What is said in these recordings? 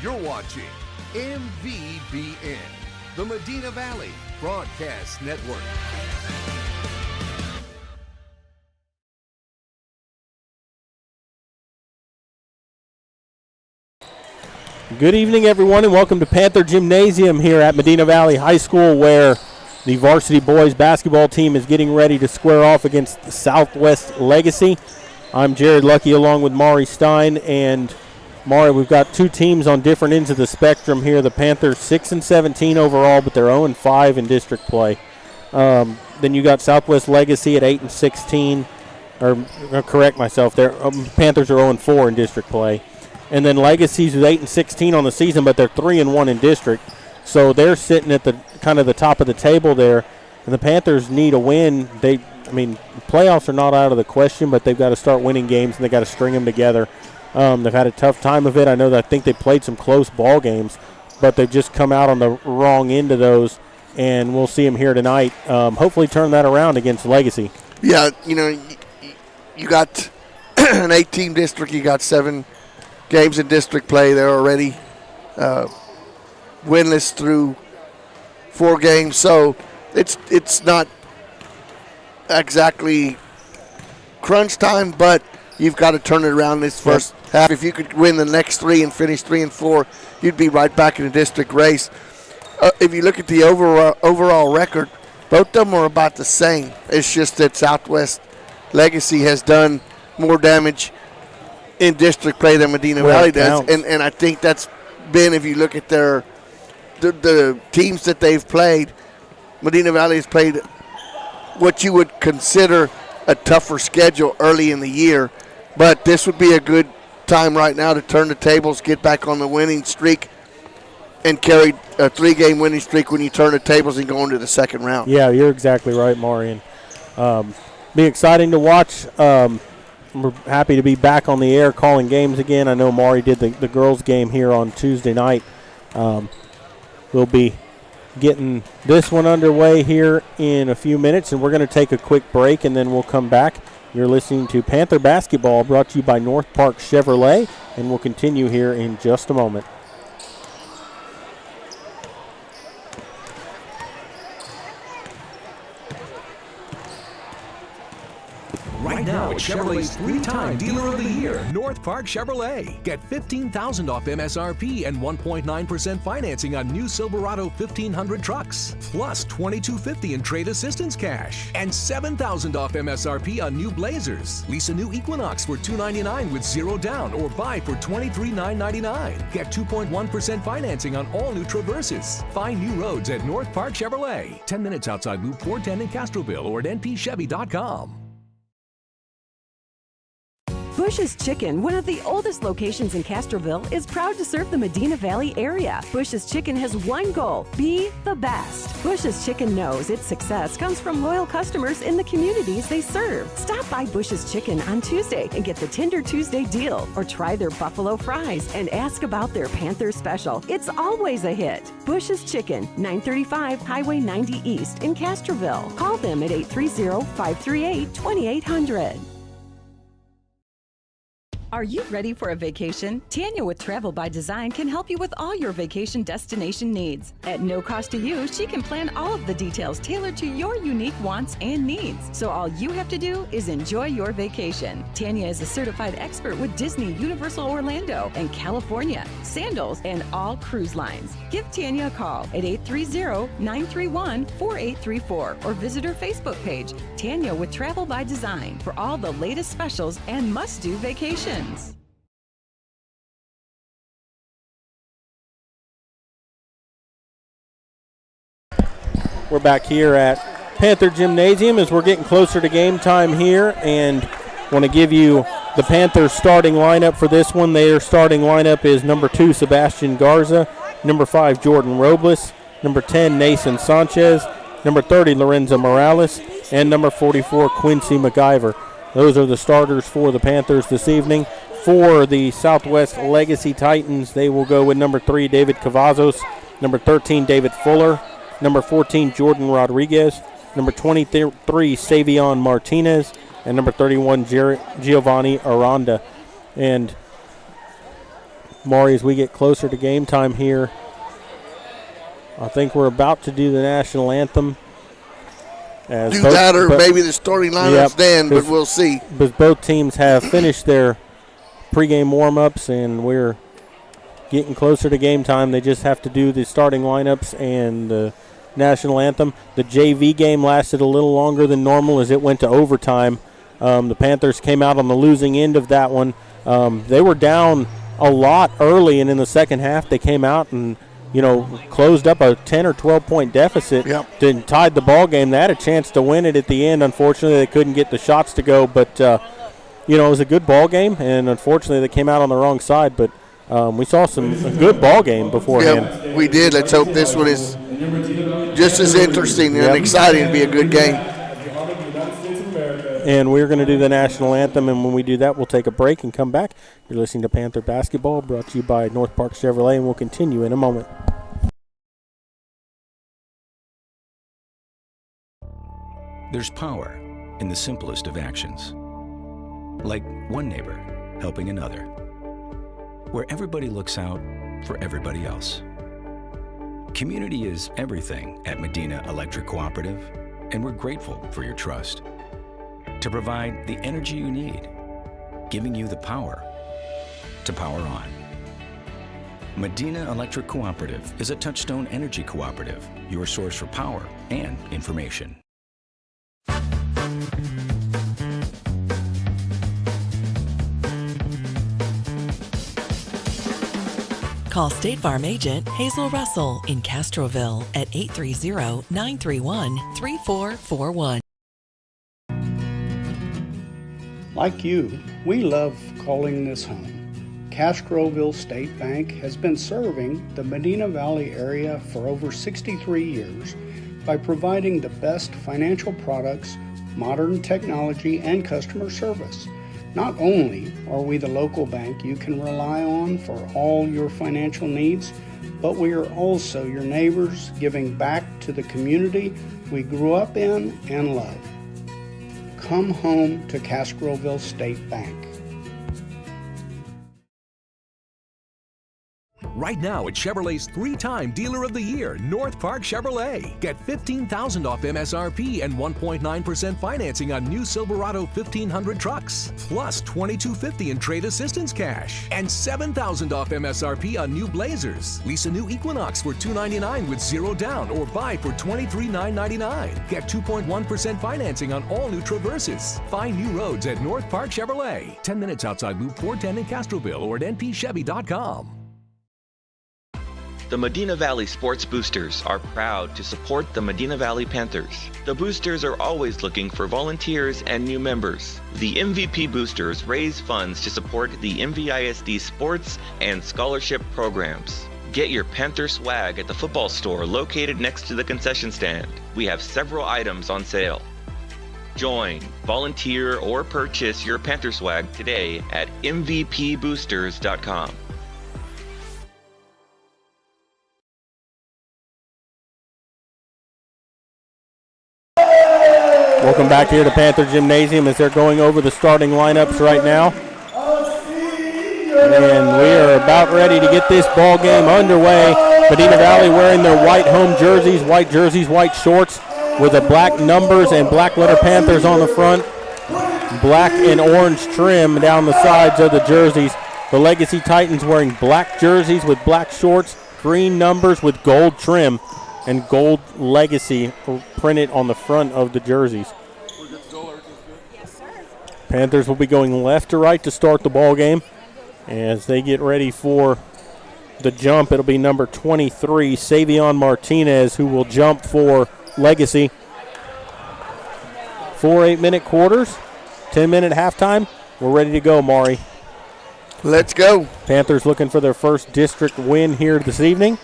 You're watching MVBN, the Medina Valley Broadcast Network. Good evening, everyone, and welcome to Panther Gymnasium here at Medina Valley High School, where the varsity boys basketball team is getting ready to square off against Southwest Legacy. I'm Jared Lucky along with Maury Stein, and Maury, we've got two teams on different ends of the spectrum here. The Panthers 6-17 overall, but they're 0-5 in district play. Then you got Southwest Legacy at 8-16, or correct myself, Panthers are 0-4 in district play. And then Legacy's with 8-16 on the season, but they're 3-1 in district. So they're sitting at the kind of the top of the table there. And the Panthers need a win. Playoffs are not out of the question, but they've got to start winning games and they've got to string them together. They've had a tough time of it. I think they played some close ball games, but they've just come out on the wrong end of those. And we'll see them here tonight. Hopefully turn that around against Legacy. Yeah, you got an 8-team district. You got 7 games in district play. They're already winless through 4 games, so it's not exactly crunch time, but you've got to turn it around this first half. If you could win the next 3 and finish 3-4, you'd be right back in the district race. If you look at the overall record, both of them are about the same. It's just that Southwest Legacy has done more damage in district play than Medina Valley does, and I think that's been, if you look at the teams that they've played, Medina Valley has played what you would consider a tougher schedule early in the year, but this would be a good time right now to turn the tables, get back on the winning streak, and carry a 3-game winning streak when you turn the tables and go into the second round. Yeah, you're exactly right, Marion. Be exciting to watch. We're happy to be back on the air calling games again. I know Maury did the girls' game here on Tuesday night. We'll be getting this one underway here in a few minutes, and we're going to take a quick break, and then we'll come back. You're listening to Panther Basketball, brought to you by North Park Chevrolet, and we'll continue here in just a moment. Right now, it's Chevrolet's 3-time Dealer of the Year, North Park Chevrolet. Get $15,000 off MSRP and 1.9% financing on new Silverado 1500 trucks, plus $2,250 in trade assistance cash, and $7,000 off MSRP on new Blazers. Lease a new Equinox for $299 with 0 down, or buy for $23,999. Get 2.1% financing on all new Traverses. Find new roads at North Park Chevrolet, 10 minutes outside Loop 410 in Castroville, or at npchevy.com. Bush's Chicken, one of the oldest locations in Castroville, is proud to serve the Medina Valley area. Bush's Chicken has one goal: be the best. Bush's Chicken knows its success comes from loyal customers in the communities they serve. Stop by Bush's Chicken on Tuesday and get the Tender Tuesday deal, or try their buffalo fries and ask about their Panther special. It's always a hit. Bush's Chicken, 935 Highway 90 East in Castroville. Call them at 830-538-2800. Are you ready for a vacation? Tanya with Travel by Design can help you with all your vacation destination needs. At no cost to you, she can plan all of the details tailored to your unique wants and needs. So all you have to do is enjoy your vacation. Tanya is a certified expert with Disney, Universal Orlando, and California, Sandals, and all cruise lines. Give Tanya a call at 830-931-4834 or visit her Facebook page, Tanya with Travel by Design, for all the latest specials and must-do vacations. We're back here at Panther Gymnasium as we're getting closer to game time here, and want to give you the Panthers starting lineup for this one. Their starting lineup is number 2, Sebastian Garza, number 5, Jordan Robles, number 10, Nason Sanchez, number 30, Lorenzo Morales, and number 44, Quincy McIver. Those are the starters for the Panthers this evening. For the Southwest Legacy Titans, they will go with number 3, David Cavazos, number 13, David Fuller, number 14, Jordan Rodriguez, number 23, Savion Martinez, and number 31, Giovanni Aranda. And Maury, as we get closer to game time here, I think we're about to do the national anthem. Maybe the starting lineups then, but we'll see. But both teams have finished their pregame warm-ups, and we're getting closer to game time. They just have to do the starting lineups and the national anthem. The JV game lasted a little longer than normal as it went to overtime. The Panthers came out on the losing end of that one. They were down a lot early, and in the second half they came out and closed up a 10 or 12-point deficit. Then tied the ball game. They had a chance to win it at the end. Unfortunately, they couldn't get the shots to go. But it was a good ball game, and unfortunately, they came out on the wrong side. But we saw a good ball game beforehand. Yeah, we did. Let's hope this one is just as interesting and exciting to be a good game. And we're going to do the national anthem, and when we do that, we'll take a break and come back. You're listening to Panther Basketball, brought to you by North Park Chevrolet, and we'll continue in a moment. There's power in the simplest of actions. Like one neighbor helping another, where everybody looks out for everybody else. Community is everything at Medina Electric Cooperative, and we're grateful for your trust. To provide the energy you need, giving you the power to power on. Medina Electric Cooperative is a Touchstone Energy Cooperative, your source for power and information. Call State Farm agent Hazel Russell in Castroville at 830-931-3441. Like you, we love calling this home. Castroville State Bank has been serving the Medina Valley area for over 63 years by providing the best financial products, modern technology, and customer service. Not only are we the local bank you can rely on for all your financial needs, but we are also your neighbors, giving back to the community we grew up in and love. Come home to Castroville State Bank. Right now at Chevrolet's 3-time Dealer of the Year, North Park Chevrolet. Get $15,000 off MSRP and 1.9% financing on new Silverado 1500 trucks, plus $2,250 in trade assistance cash, and $7,000 off MSRP on new Blazers. Lease a new Equinox for $299 with 0 down, or buy for $23,999. Get 2.1% financing on all new Traverses. Find new roads at North Park Chevrolet, 10 minutes outside Loop 410 in Castroville, or at npchevy.com. The Medina Valley Sports Boosters are proud to support the Medina Valley Panthers. The Boosters are always looking for volunteers and new members. The MVP Boosters raise funds to support the MVISD sports and scholarship programs. Get your Panther swag at the football store located next to the concession stand. We have several items on sale. Join, volunteer, or purchase your Panther swag today at mvpboosters.com. Welcome back here to Panther Gymnasium as they're going over the starting lineups right now. And we are about ready to get this ball game underway. Medina Valley wearing their white home jerseys, white shorts with the black numbers and black letter Panthers on the front. Black and orange trim down the sides of the jerseys. The Legacy Titans wearing black jerseys with black shorts, green numbers with gold trim, and gold Legacy printed on the front of the jerseys. Panthers will be going left to right to start the ball game. As they get ready for the jump, it'll be number 23, Savion Martinez, who will jump for Legacy. 4 8-minute quarters, 10-minute halftime. We're ready to go, Maury. Let's go. Panthers looking for their first district win here this evening.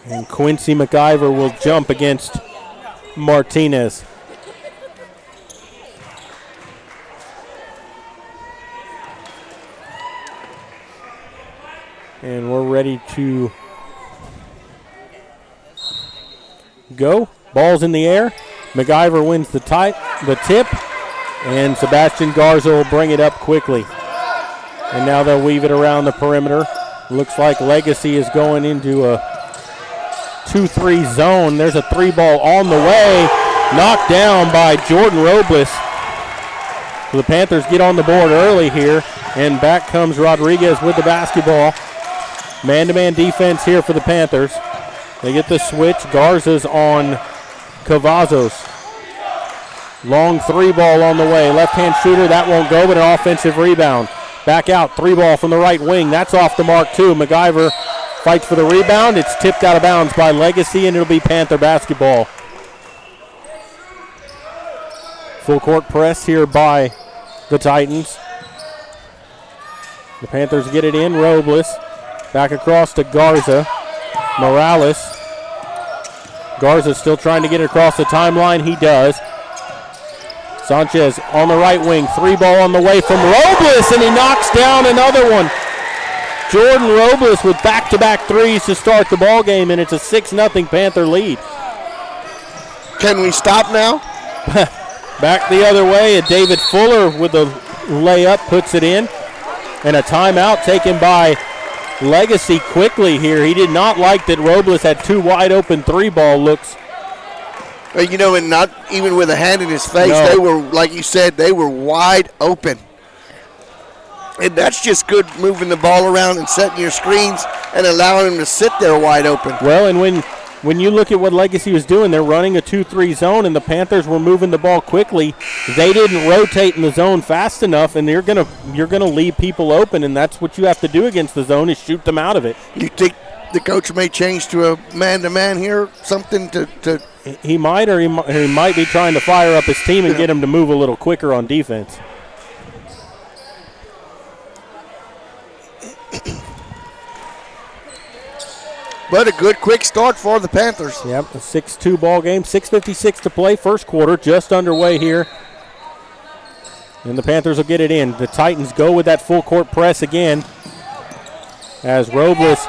And Quincy McIver will jump against Martinez. And we're ready to go. Ball's in the air. McIver wins the tip. And Sebastian Garza will bring it up quickly. And now they'll weave it around the perimeter. Looks like Legacy is going into a 2-3 zone. There's a 3-ball on the way. Knocked down by Jordan Robles. So the Panthers get on the board early here. And back comes Rodriguez with the basketball. Man-to-man defense here for the Panthers. They get the switch. Garza's on Cavazos. Long 3-ball on the way. Left-hand shooter, that won't go, but an offensive rebound. Back out, 3-ball from the right wing. That's off the mark, too. MacGyver fights for the rebound. It's tipped out of bounds by Legacy, and it'll be Panther basketball. Full court press here by the Titans. The Panthers get it in. Robles. Back across to Garza. Morales. Garza still trying to get it across the timeline. He does. Sanchez on the right wing. 3-ball on the way from Robles, and he knocks down another one. Jordan Robles with back-to-back threes to start the ball game, and it's a 6-0 Panther lead. Can we stop now? Back the other way, and David Fuller with a layup puts it in. And a timeout taken by Legacy quickly here. He did not like that Robles had 2 wide-open 3-ball looks. You know, and not even with a hand in his face. No. They were, like you said, they were wide open. And that's just good, moving the ball around and setting your screens and allowing them to sit there wide open. Well, and when you look at what Legacy was doing, they're running a 2-3 zone, and the Panthers were moving the ball quickly. They didn't rotate in the zone fast enough, and you're gonna leave people open, and that's what you have to do against the zone, is shoot them out of it. You think the coach may change to a man-to-man here, something to He might, or he might be trying to fire up his team and get him to move a little quicker on defense. But a good quick start for the Panthers. Yep, a 6-2 ball game. 6:56 to play. First quarter just underway here. And the Panthers will get it in. The Titans go with that full court press again. As Robles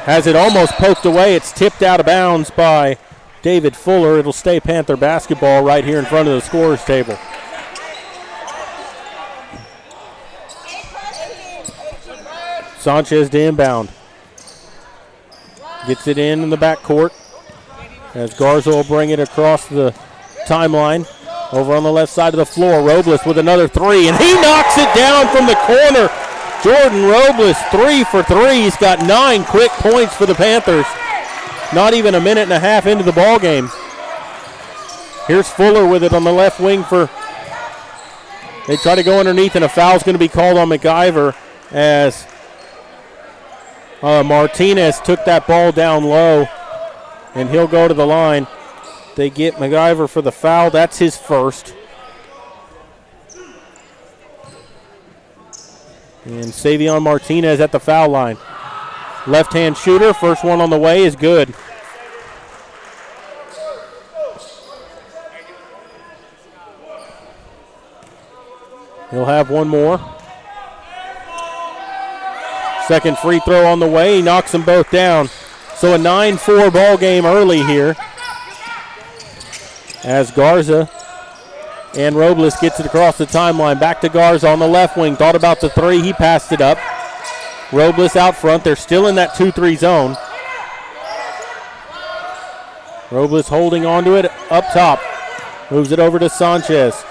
has it almost poked away. It's tipped out of bounds by David Fuller. It'll stay Panther basketball right here in front of the scorer's table. Sanchez to inbound. Gets it in the backcourt as Garza will bring it across the timeline. Over on the left side of the floor, Robles with another 3, and he knocks it down from the corner. Jordan Robles, 3 for 3. He's got 9 quick points for the Panthers. Not even a minute and a half into the ball game. Here's Fuller with it on the left wing for. They try to go underneath, and a foul's going to be called on MacGyver as Martinez took that ball down low, and he'll go to the line. They get MacGyver for the foul. That's his first. And Savion Martinez at the foul line. Left-hand shooter, first one on the way is good. He'll have one more. Second free throw on the way. He knocks them both down. So a 9-4 ball game early here. As Garza and Robles gets it across the timeline. Back to Garza on the left wing. Thought about the 3. He passed it up. Robles out front. They're still in that 2-3 zone. Robles holding on to it up top. Moves it over to Sanchez.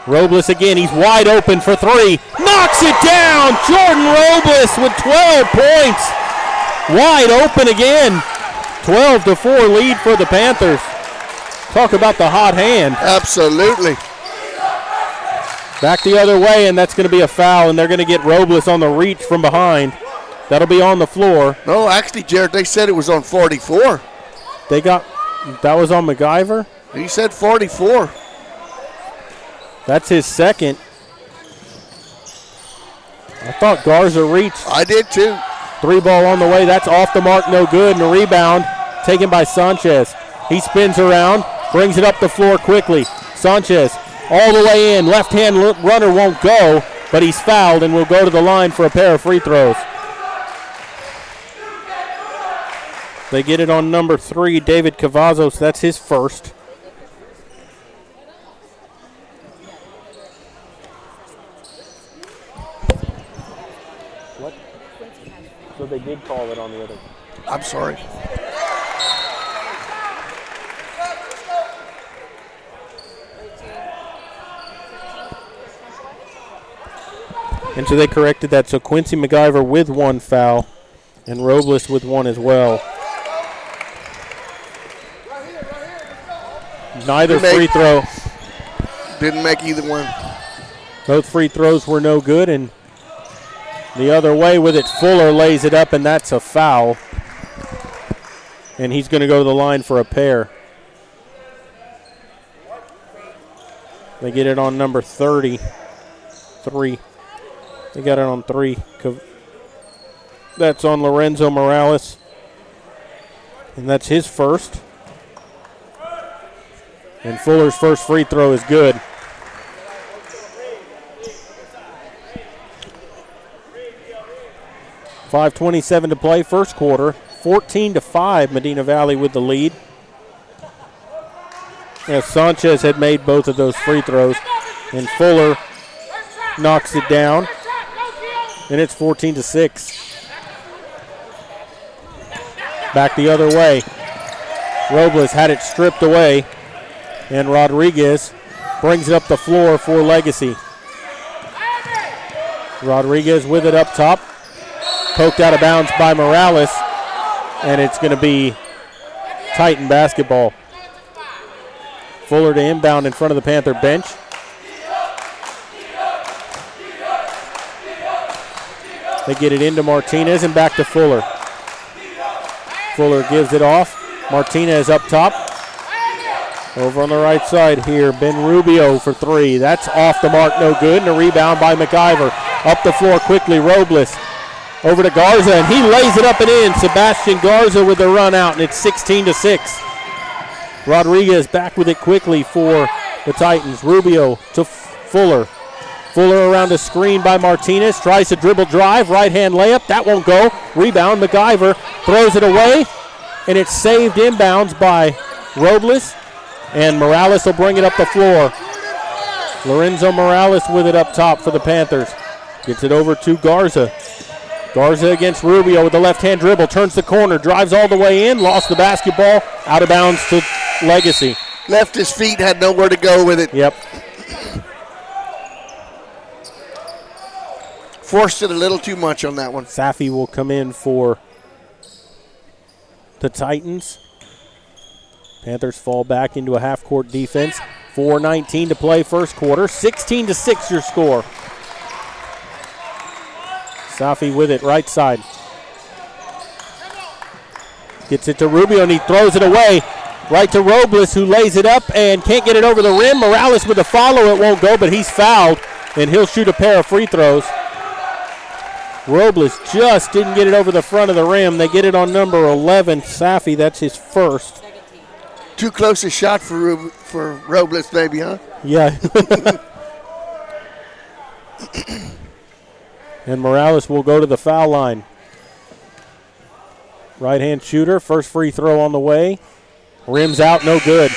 Robles again. He's wide open for 3. Knocks it down. Jordan Robles with 12 points. Wide open again. 12-4 lead for the Panthers. Talk about the hot hand. Absolutely. Back the other way, and that's going to be a foul, and they're going to get Robles on the reach from behind. That'll be on the floor. No, actually, Jared, they said it was on 44. That was on MacGyver? He said 44. That's his second. I thought Garza reached. I did too. 3 ball on the way. That's off the mark, no good. And a rebound taken by Sanchez. He spins around, brings it up the floor quickly. Sanchez all the way in. Left-hand runner won't go, but he's fouled and will go to the line for a pair of free throws. They get it on number 3, David Cavazos. That's his first. So they did call it on the other. I'm sorry. And so they corrected that. So Quincy McIver with 1 foul and Robles with 1 as well. Neither free throw. Didn't make either one. Both free throws were no good, and the other way with it, Fuller lays it up, and that's a foul. And he's going to go to the line for a pair. They get it on number 33. They got it on 3. That's on Lorenzo Morales. And that's his first. And Fuller's first free throw is good. .5:27 to play, first quarter. 14-5, Medina Valley with the lead. As Sanchez had made both of those free throws. And Fuller knocks it down. And it's 14-6. Back the other way. Robles had it stripped away. And Rodriguez brings it up the floor for Legacy. Rodriguez with it up top. Poked out of bounds by Morales. And it's going to be Titan basketball. Fuller to inbound in front of the Panther bench. They get it into Martinez and back to Fuller. Fuller gives it off. Martinez up top. Over on the right side here, Ben Rubio for 3. That's off the mark, no good. And a rebound by McIver. Up the floor quickly, Robles. Over to Garza, and he lays it up and in. Sebastian Garza with the run out, and it's 16-6. Rodriguez back with it quickly for the Titans. Rubio to Fuller. Fuller around a screen by Martinez. Tries to dribble drive. Right-hand layup. That won't go. Rebound. McIver throws it away. And it's saved inbounds by Robles. And Morales will bring it up the floor. Lorenzo Morales with it up top for the Panthers. Gets it over to Garza. Garza against Rubio with the left-hand dribble. Turns the corner. Drives all the way in. Lost the basketball. Out of bounds to Legacy. Left his feet. Had nowhere to go with it. Yep. Forced it a little too much on that one. Safi will come in for the Titans. Panthers fall back into a half-court defense. 4:19 to play first quarter. 16-6 your score. Safi with it, right side. Gets it to Rubio, and he throws it away. Right to Robles, who lays it up and can't get it over the rim. Morales with a follow. It won't go, but he's fouled, and he'll shoot a pair of free throws. Robles just didn't get it over the front of the rim. They get it on number 11, Safi. That's his first. Too close a shot for Robles, maybe, huh? Yeah. And Morales will go to the foul line. Right-hand shooter, first free throw on the way. Rims out, no good.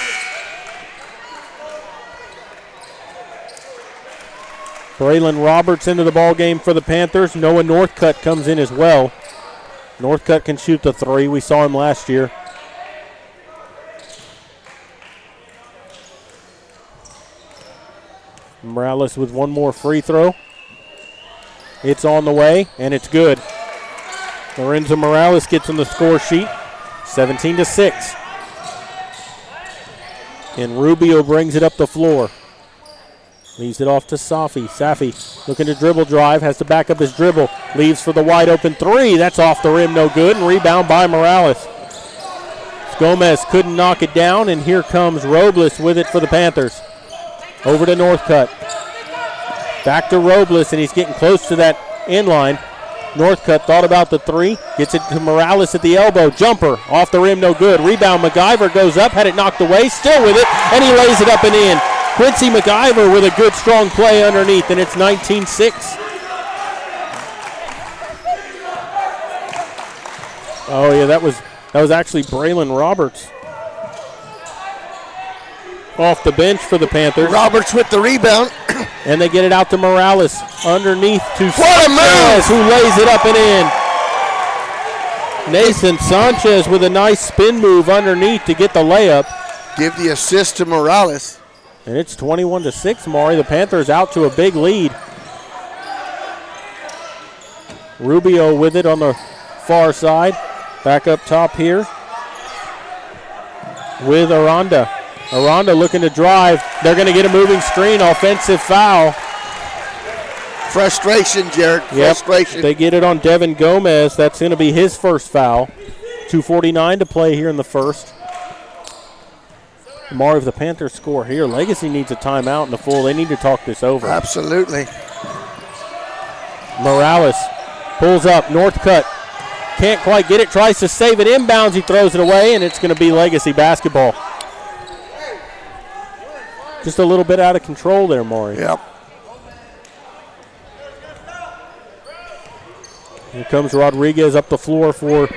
Braylon Roberts into the ball game for the Panthers. Noah Northcutt comes in as well. Northcutt can shoot the 3. We saw him last year. Morales with one more free throw. It's on the way, and it's good. Lorenzo Morales gets on the score sheet, 17-6. And Rubio brings it up the floor. Leaves it off to Safi. Safi looking to dribble drive, has to back up his dribble. Leaves for the wide open 3. That's off the rim, no good. And rebound by Morales. Gomez couldn't knock it down, and here comes Robles with it for the Panthers. Over to Northcutt. Back to Robles, and he's getting close to that end line. Northcutt thought about the 3. Gets it to Morales at the elbow. Jumper off the rim, no good. Rebound, McIver goes up, had it knocked away, still with it, and he lays it up and in. Quincy McIver with a good, strong play underneath, and it's 19-6. Oh, yeah, that was actually Braylon Roberts. Off the bench for the Panthers. Roberts with the rebound. And they get it out to Morales underneath to What a move! who lays it up and in. Nathan Sanchez with a nice spin move underneath to get the layup. Give the assist to Morales. And it's 21-6, Maury. The Panthers out to a big lead. Rubio with it on the far side. Back up top here with Aranda. Aranda looking to drive. They're going to get a moving screen. Offensive foul. Frustration, Jared. Frustration. Yep. They get it on Devin Gomez. That's going to be his first foul. 2:49 to play here in the first. Maury, if the Panthers score here, Legacy needs a timeout in the full. They need to talk this over. Absolutely. Morales pulls up, north cut. Can't quite get it, tries to save it inbounds. He throws it away, and it's going to be Legacy basketball. Just a little bit out of control there, Maury. Yep. Here comes Rodriguez up the floor for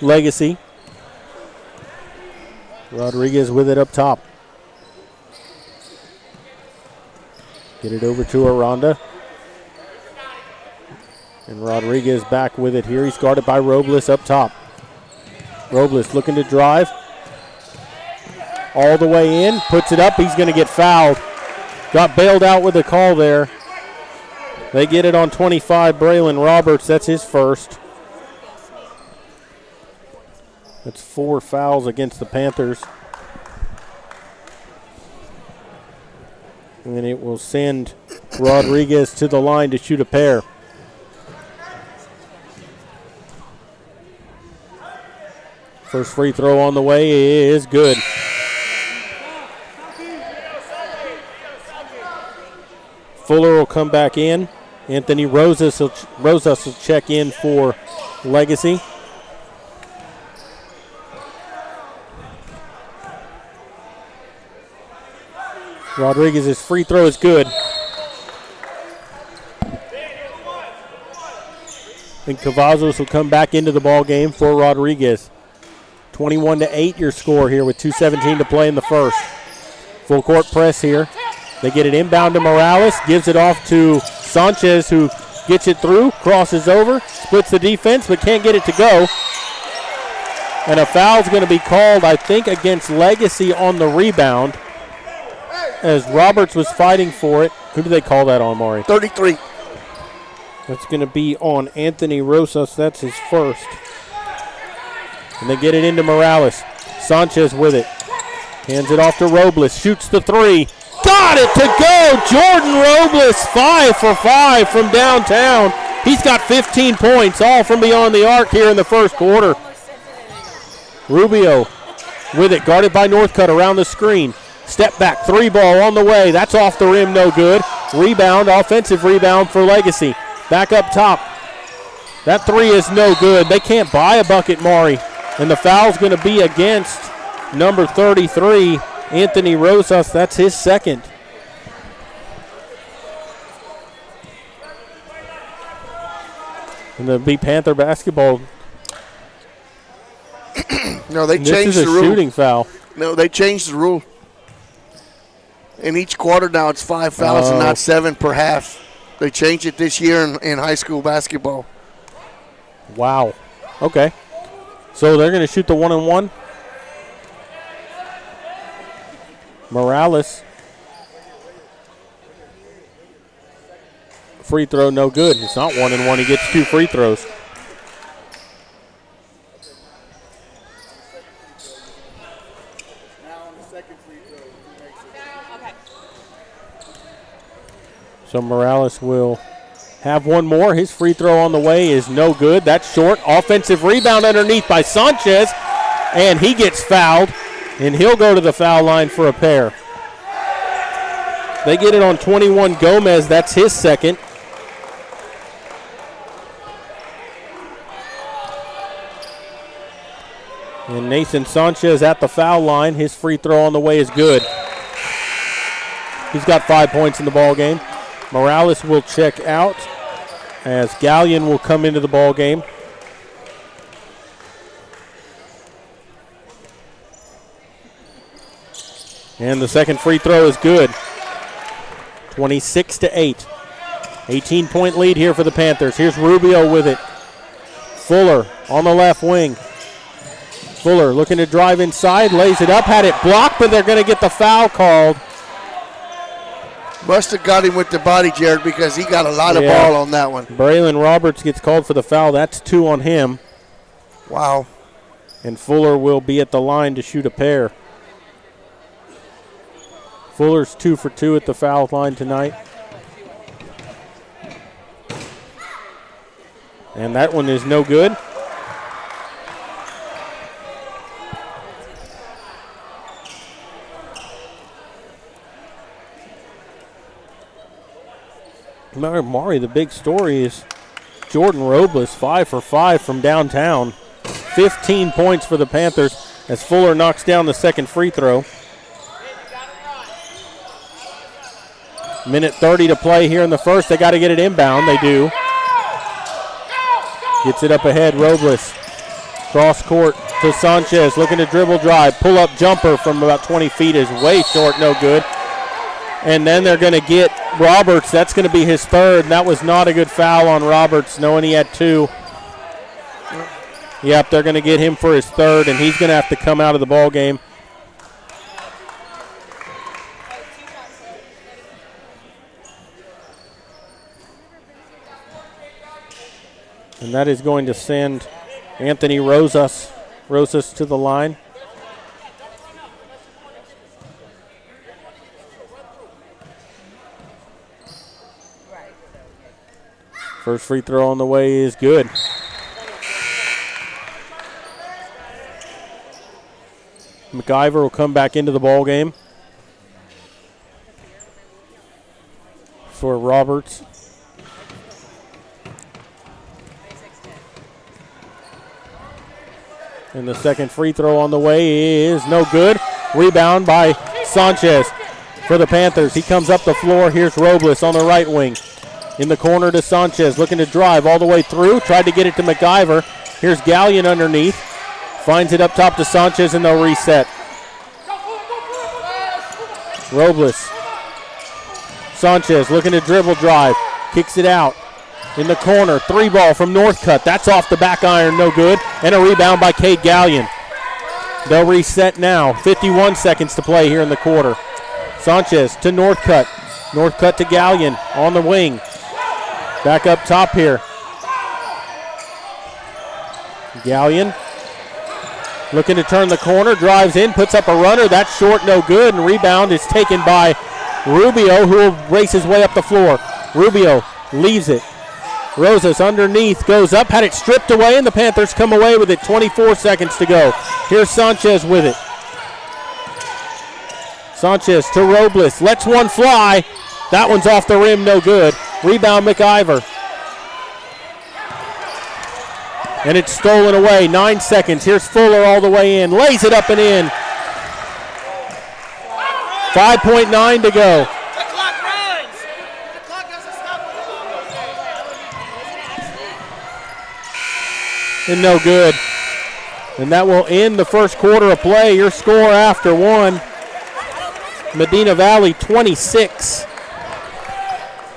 Legacy. Rodriguez with it up top. Get it over to Aranda. And Rodriguez back with it here. He's guarded by Robles up top. Robles looking to drive. All the way in. Puts it up. He's going to get fouled. Got bailed out with a call there. They get it on 25, Braylon Roberts. That's his first. That's 4 fouls against the Panthers. And it will send Rodriguez to the line to shoot a pair. First free throw on the way is good. Fuller will come back in. Anthony Rosas will check in for Legacy. Rodriguez's free throw is good. And Cavazos will come back into the ball game for Rodriguez. 21-8 your score here with 2:17 to play in the first. Full court press here. They get it inbound to Morales, gives it off to Sanchez, who gets it through, crosses over, splits the defense, but can't get it to go. And a foul's going to be called, I think, against Legacy on the rebound, as Roberts was fighting for it. Who do they call that on, Maury? 33. That's going to be on Anthony Rosas. That's his first. And they get it into Morales. Sanchez with it. Hands it off to Robles. Shoots the three. Got it to go. Jordan Robles, 5 for 5 from downtown. He's got 15 points, all from beyond the arc here in the first quarter. Rubio with it, guarded by Northcutt around the screen. Step back, 3 ball on the way. That's off the rim, no good. Rebound, offensive rebound for Legacy. Back up top. That 3 is no good. They can't buy a bucket, Maury. And the foul's going to be against number 33, Anthony Rosas. That's his second. And it'll be Panther basketball. No, they changed the rule. This is a shooting foul. No, they changed the rule. In each quarter now it's 5 fouls and not 7 per half. They changed it this year in high school basketball. Wow. Okay. So they're going to shoot the 1-and-1. Morales. Free throw, no good. It's not 1-and-1. He gets 2 free throws. So Morales will have one more. His free throw on the way is no good. That's short. Offensive rebound underneath by Sanchez, and he gets fouled, and he'll go to the foul line for a pair. They get it on 21, Gomez. That's his second. And Nathan Sanchez at the foul line. His free throw on the way is good. He's got 5 points in the ball game. Morales will check out as Gallion will come into the ball game. And the second free throw is good. 26-8. 18-point lead here for the Panthers. Here's Rubio with it. Fuller on the left wing. Fuller looking to drive inside, lays it up, had it blocked, but they're going to get the foul called. Must have got him with the body, Jared, because he got a lot of ball on that one. Braylon Roberts gets called for the foul. That's 2 on him. Wow. And Fuller will be at the line to shoot a pair. Fuller's 2 for 2 at the foul line tonight. And that one is no good. Mari, the big story is Jordan Robles, 5 for 5 from downtown. 15 points for the Panthers as Fuller knocks down the second free throw. Minute 30 to play here in the first. They got to get it inbound. They do. Gets it up ahead. Robles. Cross court to Sanchez. Looking to dribble drive. Pull up jumper from about 20 feet is way short. No good. And then they're going to get Roberts. That's going to be his third. And that was not a good foul on Roberts, knowing he had 2. Yep, they're going to get him for his third, and he's going to have to come out of the ball game. And that is going to send Anthony Rosas to the line. First free throw on the way is good. McIver will come back into the ball game for Roberts. And the second free throw on the way is no good. Rebound by Sanchez for the Panthers. He comes up the floor. Here's Robles on the right wing. In the corner to Sanchez, looking to drive all the way through. Tried to get it to McIver. Here's Gallion underneath. Finds it up top to Sanchez, and they'll reset. Robles. Sanchez looking to dribble drive. Kicks it out. In the corner, 3 ball from Northcutt. That's off the back iron, no good. And a rebound by Cade Gallion. They'll reset now. 51 seconds to play here in the quarter. Sanchez to Northcutt. Northcutt to Gallion on the wing. Back up top here. Gallion looking to turn the corner, drives in, puts up a runner. That's short, no good, and rebound is taken by Rubio, who will race his way up the floor. Rubio leaves it. Rosas underneath, goes up, had it stripped away, and the Panthers come away with it. 24 seconds to go. Here's Sanchez with it. Sanchez to Robles, lets one fly. That one's off the rim, no good. Rebound McIver. And it's stolen away. 9 seconds. Here's Fuller all the way in. Lays it up and in. 5.9 to go. The clock runs. The clock doesn't stop. And no good. And that will end the first quarter of play. Your score after 1. Medina Valley 26.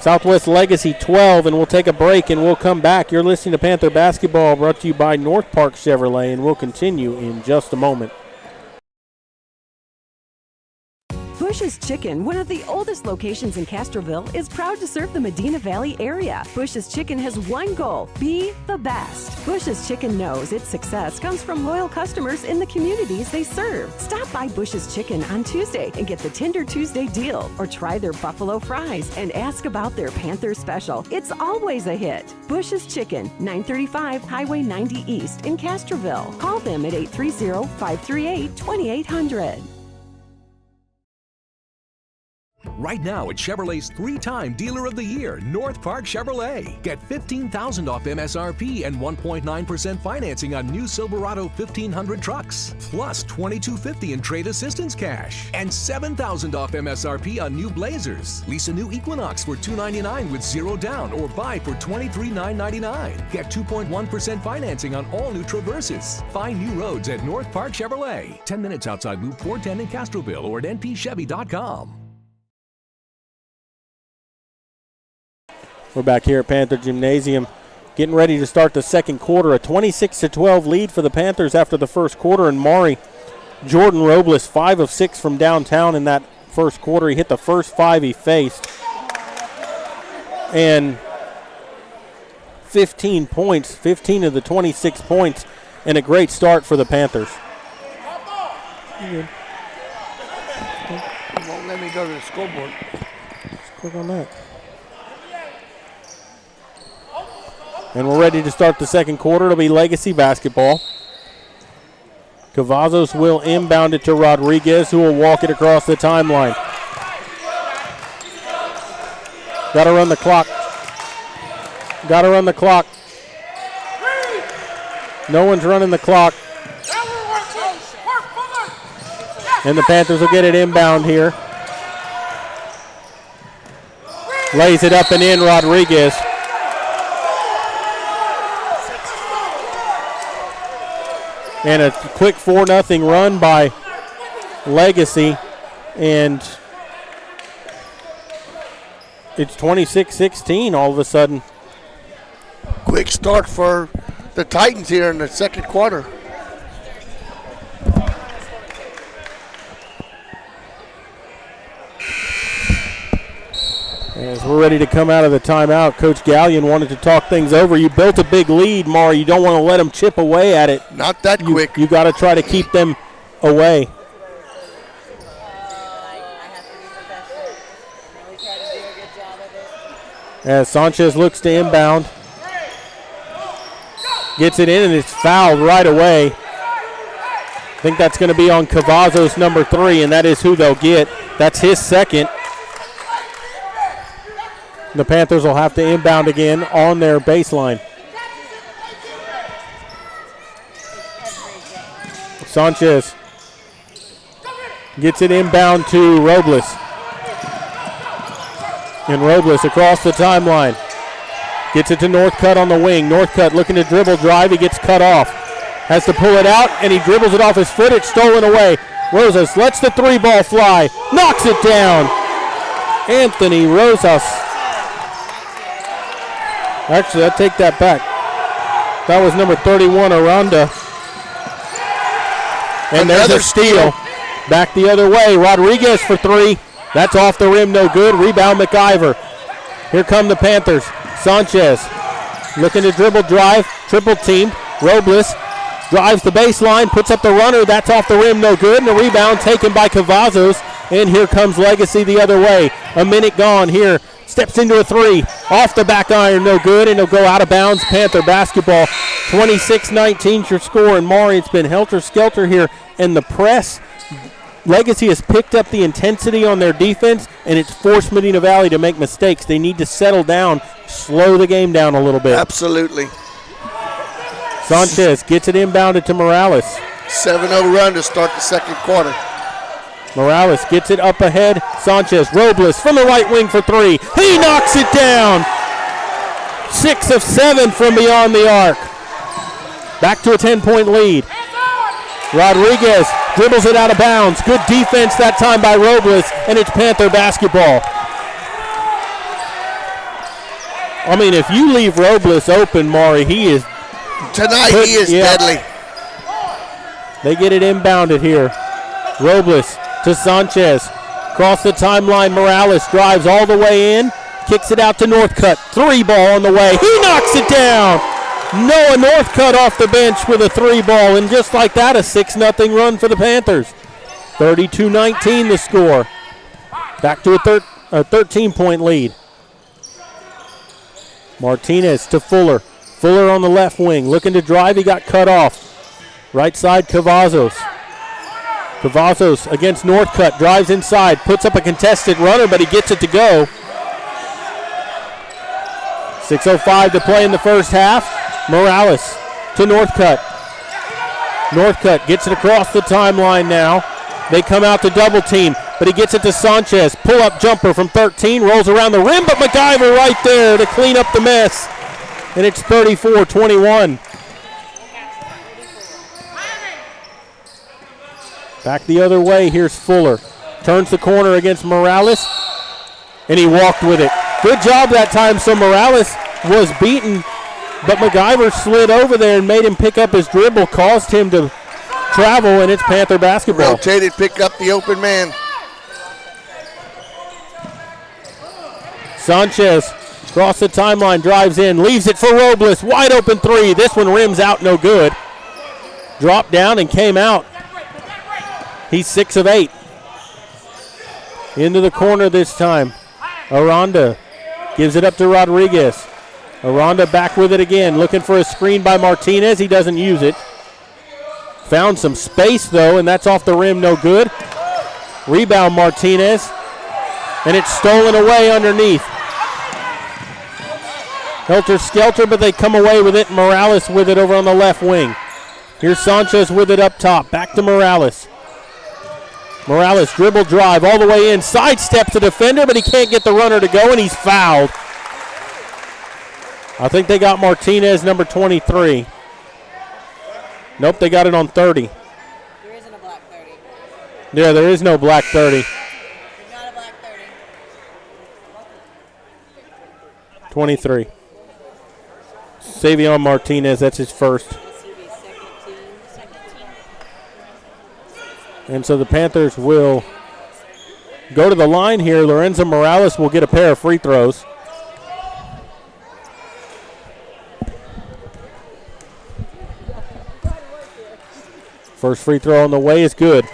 Southwest Legacy 12, and we'll take a break and we'll come back. You're listening to Panther Basketball, brought to you by North Park Chevrolet, and we'll continue in just a moment. Bush's Chicken, one of the oldest locations in Castroville, is proud to serve the Medina Valley area. Bush's Chicken has one goal: be the best. Bush's Chicken knows its success comes from loyal customers in the communities they serve. Stop by Bush's Chicken on Tuesday and get the Tender Tuesday deal, or try their buffalo fries and ask about their Panther special. It's always a hit. Bush's Chicken, 935 Highway 90 East in Castroville. Call them at 830-538-2800. Right now at Chevrolet's 3-time Dealer of the Year, North Park Chevrolet. Get $15,000 off MSRP and 1.9% financing on new Silverado 1500 trucks, plus $2,250 in trade assistance cash, and $7,000 off MSRP on new Blazers. Lease a new Equinox for $299 with 0 down, or buy for $23,999. Get 2.1% financing on all new Traverses. Find new roads at North Park Chevrolet. 10 minutes outside Loop 410 in Castroville, or at npchevy.com. We're back here at Panther Gymnasium. getting ready to start the second quarter. A 26-12 lead for the Panthers after the first quarter. And Maury, Jordan Robles, 5 of 6 from downtown in that first quarter. He hit the first 5 he faced. And 15 points, 15 of the 26 points, and a great start for the Panthers. It won't let me go to the scoreboard. Just click on that. And we're ready to start the second quarter. It'll be Legacy basketball. Cavazos will inbound it to Rodriguez, who will walk it across the timeline. Got to run the clock. Got to run the clock. No one's running the clock. And the Panthers will get it inbound here. Lays it up and in, Rodriguez. And a quick 4-0 run by Legacy. And it's 26-16 all of a sudden. Quick start for the Titans here in the second quarter. As we're ready to come out of the timeout, Coach Gallion wanted to talk things over. You built a big lead, Maury. You don't want to let them chip away at it. Not that quick. You got to try to keep them away. As Sanchez looks to inbound. Gets it in, and it's fouled right away. I think that's going to be on Cavazos, number 3, and that is who they'll get. That's his second. The Panthers will have to inbound again on their baseline. Sanchez gets it inbound to Robles. And Robles across the timeline. Gets it to Northcutt on the wing. Northcutt looking to dribble drive. He gets cut off. Has to pull it out, and he dribbles it off his foot. It's stolen away. Rosas lets the 3-ball fly. Knocks it down. Anthony Rosas. Actually, I take that back. That was number 31, Aranda. And there's a steal. Back the other way. Rodriguez for 3. That's off the rim, no good. Rebound McIver. Here come the Panthers. Sanchez looking to dribble drive. Triple team. Robles drives the baseline, puts up the runner. That's off the rim, no good. And the rebound taken by Cavazos. And here comes Legacy the other way. A minute gone here. Steps into a 3. Off the back iron, no good. And it'll go out of bounds. Panther basketball. 26-19 your score. And Maury, it's been helter-skelter here. And the press, Legacy has picked up the intensity on their defense, and it's forced Medina Valley to make mistakes. They need to settle down, slow the game down a little bit. Absolutely. Sanchez gets it inbounded to Morales. 7-0 run to start the second quarter. Morales gets it up ahead. Sanchez, Robles from the right wing for 3. He knocks it down. 6 of 7 from beyond the arc. Back to a 10-point lead. Rodriguez dribbles it out of bounds. Good defense that time by Robles, and it's Panther basketball. I mean, if you leave Robles open, Maury, he is deadly. They get it inbounded here. Robles to Sanchez. Across the timeline, Morales drives all the way in. Kicks it out to Northcutt. 3-ball on the way. He knocks it down. Noah Northcutt off the bench with a 3-ball. And just like that, a 6-0 run for the Panthers. 32-19 the score. Back to a 13-point lead. Martinez to Fuller. Fuller on the left wing. Looking to drive. He got cut off. Right side, Cavazos. Cavazos against Northcutt. Drives inside. Puts up a contested runner, but he gets it to go. 6:05 to play in the first half. Morales to Northcutt. Northcutt gets it across the timeline now. They come out to double team, but he gets it to Sanchez. Pull-up jumper from 13. Rolls around the rim, but McIver right there to clean up the mess. And it's 34-21. Back the other way, here's Fuller. Turns the corner against Morales, and he walked with it. Good job that time, so Morales was beaten but MacGyver slid over there and made him pick up his dribble, caused him to travel, and it's Panther basketball. Rotated, pick up the open man. Sanchez across the timeline, drives in, leaves it for Robles. Wide open three. This one rims out, no good. Dropped down and came out. He's 6 of 8. Into the corner this time. Aranda gives it up to Rodriguez. Aranda back with it again, looking for a screen by Martinez. He doesn't use it. Found some space, though, and that's off the rim, no good. Rebound Martinez, and it's stolen away underneath. Helter-skelter, but they come away with it. Morales with it over on the left wing. Here's Sanchez with it up top. Back to Morales. Morales dribble drive all the way in. Sidesteps the defender, but he can't get the runner to go, and he's fouled. I think they got Martinez, number 23. Nope, they got it on 30. There isn't a black 30. Yeah, there is no black 30. There's not a black 30. 23. Savion Martinez, that's his first. And so the Panthers will go to the line here. Lorenzo Morales will get a pair of free throws. First free throw on the way is good.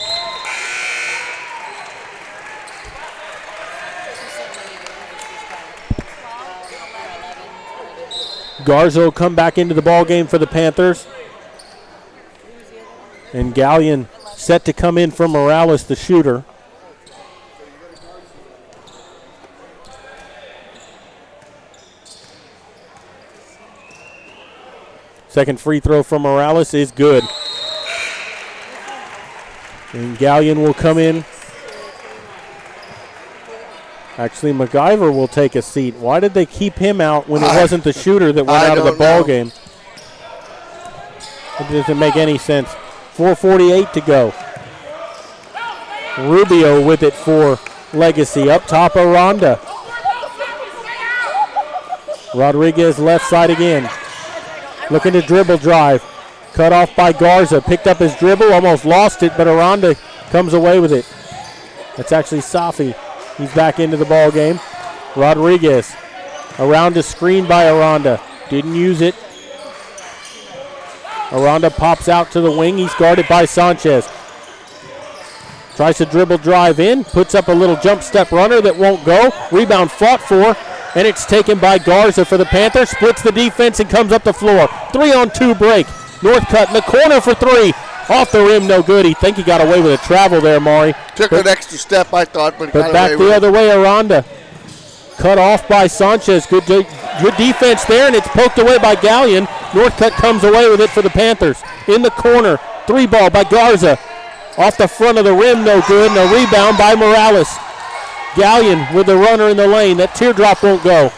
Garza will come back into the ball game for the Panthers. And Gallion set to come in for Morales, the shooter. Second free throw from Morales is good. And Gallion will come in. Actually, MacGyver will take a seat. Why did they keep him out when it wasn't the shooter that went out of the ball game? It doesn't make any sense. 4:48 to go. Rubio with it for Legacy. Up top, Aranda. Rodriguez left side again. Looking to dribble drive. Cut off by Garza. Picked up his dribble, almost lost it, but Aranda comes away with it. That's actually Safi. He's back into the ball game. Rodriguez around a screen by Aranda. Didn't use it. Aranda pops out to the wing. He's guarded by Sanchez. Tries to dribble drive in. Puts up a little jump step runner that won't go. Rebound fought for, and it's taken by Garza for the Panthers. Splits the defense and comes up the floor. 3-on-2 break. Northcutt in the corner for three. Off the rim, no good. He think he got away with a travel there, Maury. Took an extra step, I thought, but got back away with the it. other way, Aranda. Cut off by Sanchez. Good defense there, and it's poked away by Gallion. Northcutt comes away with it for the Panthers. In the corner, three ball by Garza. Off the front of the rim, no good, and a rebound by Morales. Gallion with the runner in the lane. That teardrop won't go.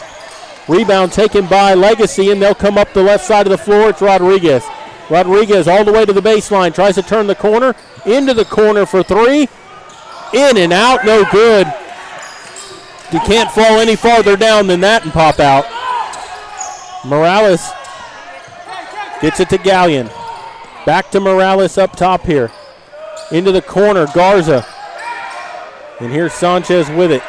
Rebound taken by Legacy, and they'll come up the left side of the floor. It's Rodriguez. Rodriguez all the way to the baseline. Tries to turn the corner. Into the corner for three. In and out, no good. You can't fall any farther down than that and pop out. Morales gets it to Gallion. Back to Morales up top here. Into the corner, Garza. And here's Sanchez with it.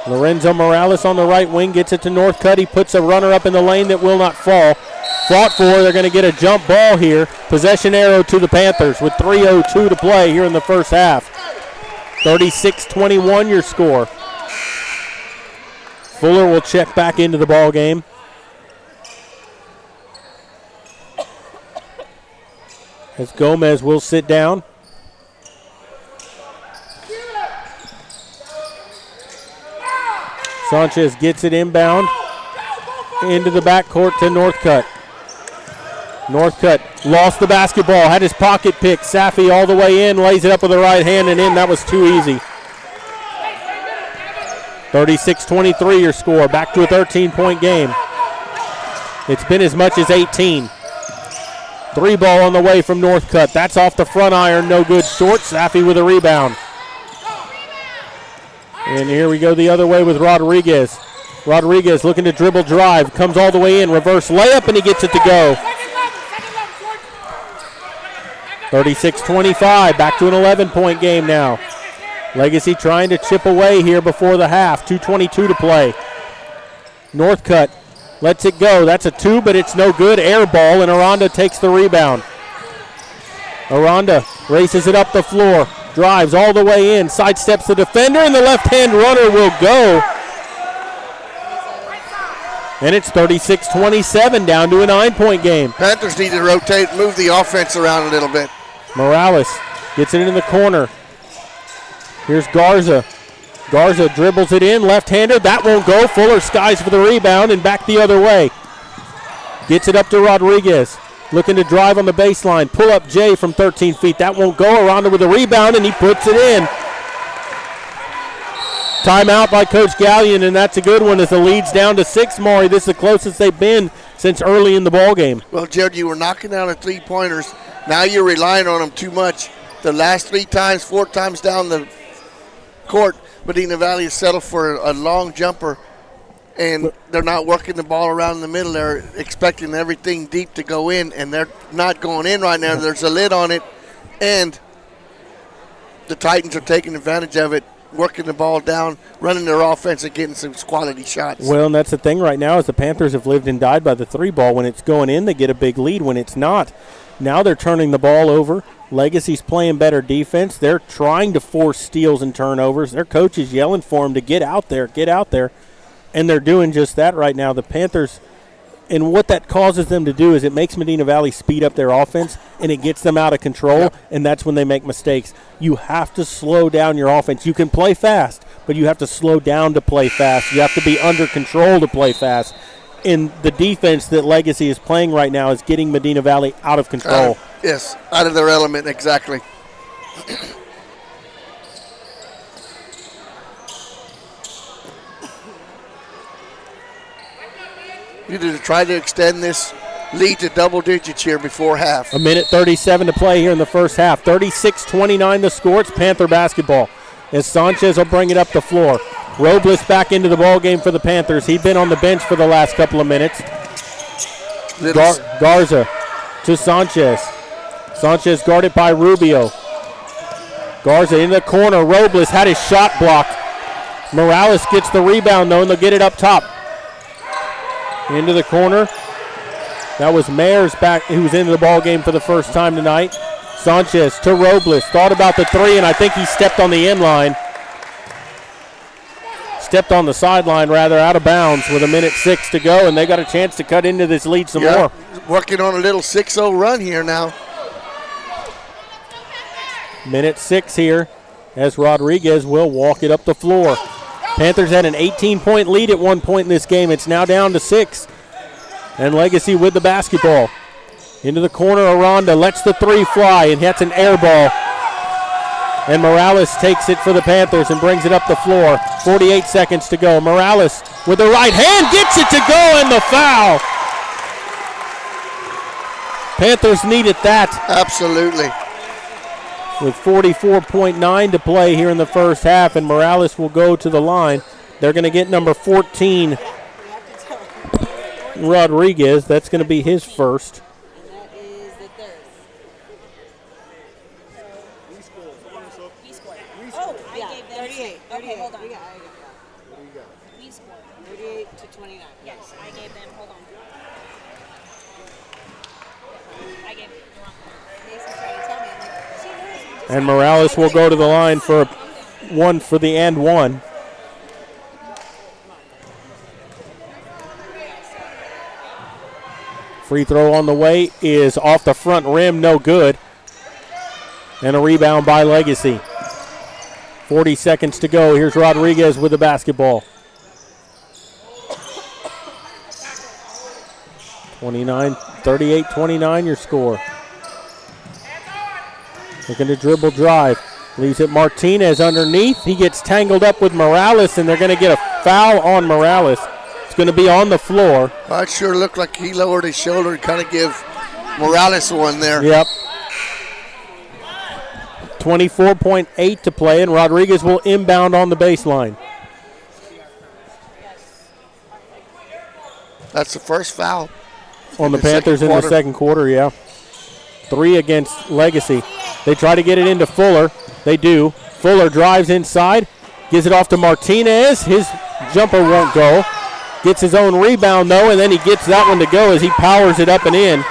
Lorenzo Morales on the right wing gets it to Northcutt. He puts a runner up in the lane that will not fall. Fought for. They're going to get a jump ball here. Possession arrow to the Panthers with 3:02 to play here in the first half. 36-21 your score. Fuller will check back into the ball game. As Gomez will sit down. Sanchez gets it inbound into the backcourt to Northcutt. Northcutt lost the basketball, had his pocket pick. Safi all the way in, lays it up with the right hand and in. That was too easy. 36-23 your score. Back to a 13-point game. It's been as much as 18. Three ball on the way from Northcutt. That's off the front iron, no good. Short. Safi with a rebound. And here we go the other way with Rodriguez. Rodriguez looking to dribble drive. Comes all the way in. Reverse layup, and he gets it to go. 36-25. Back to an 11-point game now. Legacy trying to chip away here before the half. 2:22 to play. Northcutt lets it go. That's a 2, but it's no good. Air ball, and Aranda takes the rebound. Aranda races it up the floor. Drives all the way in. Sidesteps the defender, and the left-hand runner will go. And it's 36-27, down to a 9-point game. Panthers need to rotate, move the offense around a little bit. Morales gets it in the corner. Here's Garza. Garza dribbles it in, left-hander. That won't go. Fuller skies for the rebound and back the other way. Gets it up to Rodriguez. Looking to drive on the baseline. Pull up Jay from 13 feet. That won't go. Aranda with a rebound, and he puts it in. Timeout by Coach Gallion, and that's a good one as the lead's down to 6, Maury. This is the closest they've been since early in the ballgame. Well, Jared, you were knocking down the three-pointers. Now you're relying on them too much. The last 4 times down the court, Medina Valley has settled for a long jumper, and they're not working the ball around in the middle. They're expecting everything deep to go in, and they're not going in right now. There's a lid on it, and the Titans are taking advantage of it, working the ball down, running their offense, and getting some quality shots. Well, and that's the thing right now is the Panthers have lived and died by the 3 ball. When it's going in, they get a big lead. When it's not, now they're turning the ball over. Legacy's playing better defense. They're trying to force steals and turnovers. Their coach is yelling for them to get out there, and they're doing just that right now. The Panthers, and what that causes them to do is it makes Medina Valley speed up their offense, and it gets them out of control, and that's when they make mistakes. You have to slow down your offense. You can play fast, but you have to slow down to play fast. You have to be under control to play fast. And the defense that Legacy is playing right now is getting Medina Valley out of control. Yes, out of their element, exactly. You need to try to extend this lead to double digits here before half. A minute 37 to play here in the first half. 36-29 the score. It's Panther basketball as Sanchez will bring it up the floor. Robles back into the ball game for the Panthers. He'd been on the bench for the last couple of minutes. Garza to Sanchez. Sanchez guarded by Rubio. Garza in the corner. Robles had his shot blocked. Morales gets the rebound, though, and they'll get it up top. Into the corner. That was Mayers back, who was into the ball game for the first time tonight. Sanchez to Robles. Thought about the 3, and I think he stepped on the end line. Stepped on the sideline, rather, out of bounds with a minute 6 to go, and they got a chance to cut into this lead some more. Working on a little 6-0 run here now. Minute 6 here as Rodriguez will walk it up the floor. Panthers had an 18-point lead at one point in this game. It's now down to 6. And Legacy with the basketball. Into the corner, Aranda lets the 3 fly and hits an air ball. And Morales takes it for the Panthers and brings it up the floor. 48 seconds to go. Morales with the right hand gets it to go, and the foul. Panthers needed that. Absolutely. With 44.9 to play here in the first half, and Morales will go to the line. They're going to get number 14, Rodriguez. That's going to be his first. Okay, hold on. We got 38 to 29. Yes, I gave them. Hold on. I gave the wrong one. Mason's trying to tell me. I'm like, And Morales will go to the line for one for the and one. Free throw on the way is off the front rim, no good. And a rebound by Legacy. 40 seconds to go. Here's Rodriguez with the basketball. 38-29 your score. Looking to dribble drive. Leaves it Martinez underneath. He gets tangled up with Morales, and they're going to get a foul on Morales. It's going to be on the floor. Well, it sure looked like he lowered his shoulder and kind of give Morales one there. Yep. 24.8 to play, and Rodriguez will inbound on the baseline. That's the first foul. On the Panthers in the second quarter, yeah. 3 against Legacy. They try to get it into Fuller. They do. Fuller drives inside, gives it off to Martinez. His jumper won't go. Gets his own rebound, though, and then he gets that one to go as he powers it up and in.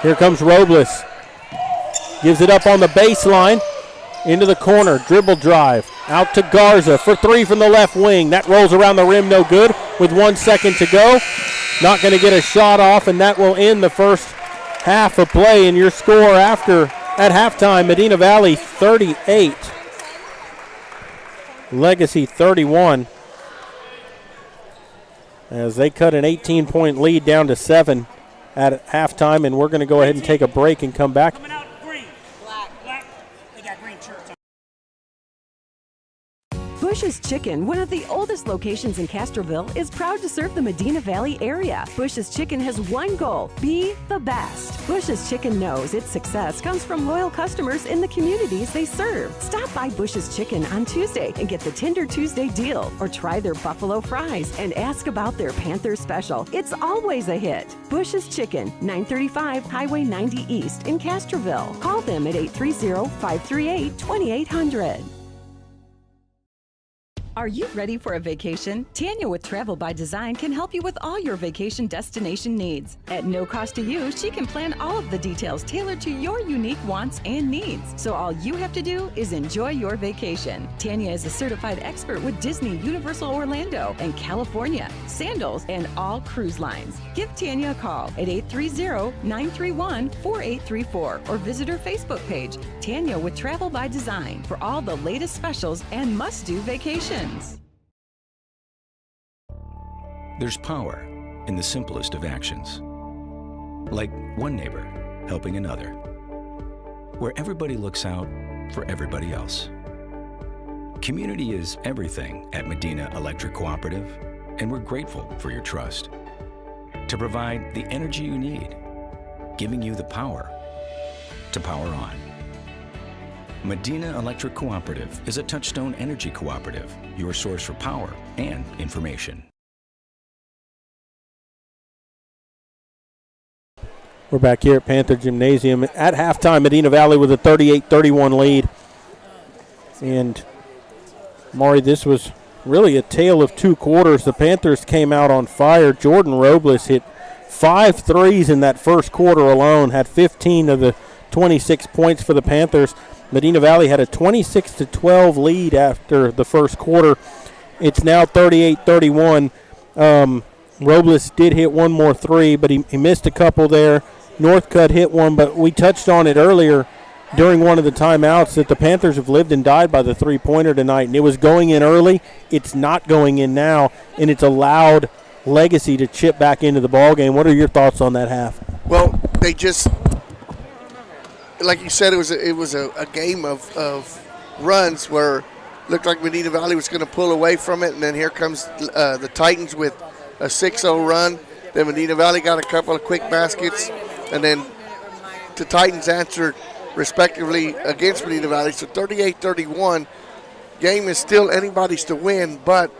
Here comes Robles. Gives it up on the baseline. Into the corner. Dribble drive. Out to Garza for 3 from the left wing. That rolls around the rim, no good. With 1 second to go. Not going to get a shot off, and that will end the first half of play. And your score at halftime, Medina Valley 38. Legacy 31. As they cut an 18-point lead down to 7 at halftime, and we're going to go ahead and take a break and come back. Bush's Chicken, one of the oldest locations in Castroville, is proud to serve the Medina Valley area. Bush's Chicken has one goal: be the best. Bush's Chicken knows its success comes from loyal customers in the communities they serve. Stop by Bush's Chicken on Tuesday and get the Tender Tuesday deal, or try their buffalo fries and ask about their Panther special. It's always a hit. Bush's Chicken, 935 Highway 90 East in Castroville. Call them at 830-538-2800. Are you ready for a vacation? Tanya with Travel by Design can help you with all your vacation destination needs. At no cost to you, she can plan all of the details tailored to your unique wants and needs. So all you have to do is enjoy your vacation. Tanya is a certified expert with Disney, Universal Orlando, and California, Sandals, and all cruise lines. Give Tanya a call at 830-931-4834 or visit her Facebook page, Tanya with Travel by Design, for all the latest specials and must-do vacations. There's power in the simplest of actions. Like one neighbor helping another. Where everybody looks out for everybody else. Community is everything at Medina Electric Cooperative, and we're grateful for your trust. To provide the energy you need, giving you the power to power on. Medina Electric Cooperative is a Touchstone Energy Cooperative, your source for power and information. We're back here at Panther Gymnasium. At halftime, Medina Valley with a 38-31 lead. And, Maury, this was really a tale of 2 quarters. The Panthers came out on fire. Jordan Robles hit 5 threes in that first quarter alone, had 15 of the 26 points for the Panthers. Medina Valley had a 26-12 lead after the first quarter. It's now 38-31. Robles did hit one more 3, but he missed a couple there. Northcutt hit one, but we touched on it earlier during one of the timeouts that the Panthers have lived and died by the three-pointer tonight, and it was going in early. It's not going in now, and it's allowed Legacy to chip back into the ballgame. What are your thoughts on that half? Well, they just – like you said, it was a game of runs where it looked like Medina Valley was going to pull away from it, and then here comes the Titans with a 6-0 run. Then Medina Valley got a couple of quick baskets, and then the Titans answered respectively against Medina Valley. So 38-31, game is still anybody's to win, but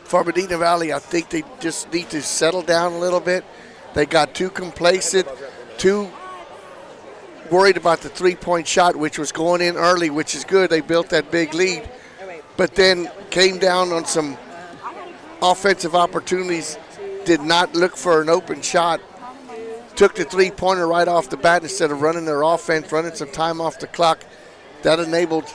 for Medina Valley, I think they just need to settle down a little bit. They got too complacent, too worried about the three-point shot, which was going in early, which is good. They built that big lead, but then came down on some offensive opportunities, did not look for an open shot, took the three-pointer right off the bat instead of running their offense, running some time off the clock. That enabled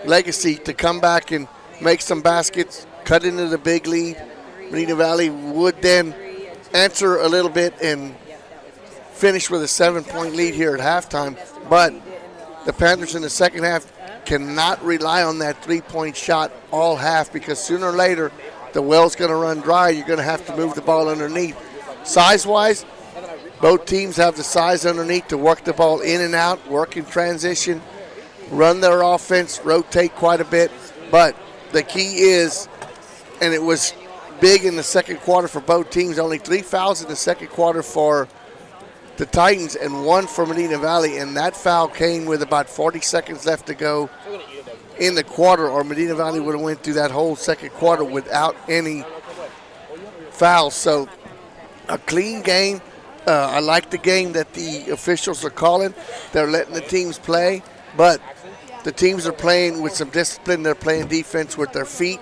Legacy to come back and make some baskets, cut into the big lead. Medina Valley would then answer a little bit and finish with a 7-point lead here at halftime, but the Panthers in the second half cannot rely on that three-point shot all half, because sooner or later the well's going to run dry. You're going to have to move the ball underneath. Size-wise, both teams have the size underneath to work the ball in and out, work in transition, run their offense, rotate quite a bit, but the key is, and it was big in the second quarter for both teams, only 3 fouls in the second quarter for the Titans and 1 for Medina Valley, and that foul came with about 40 seconds left to go in the quarter, or Medina Valley would have went through that whole second quarter without any fouls. So a clean game. I like the game that the officials are calling. They're letting the teams play, but the teams are playing with some discipline. They're playing defense with their feet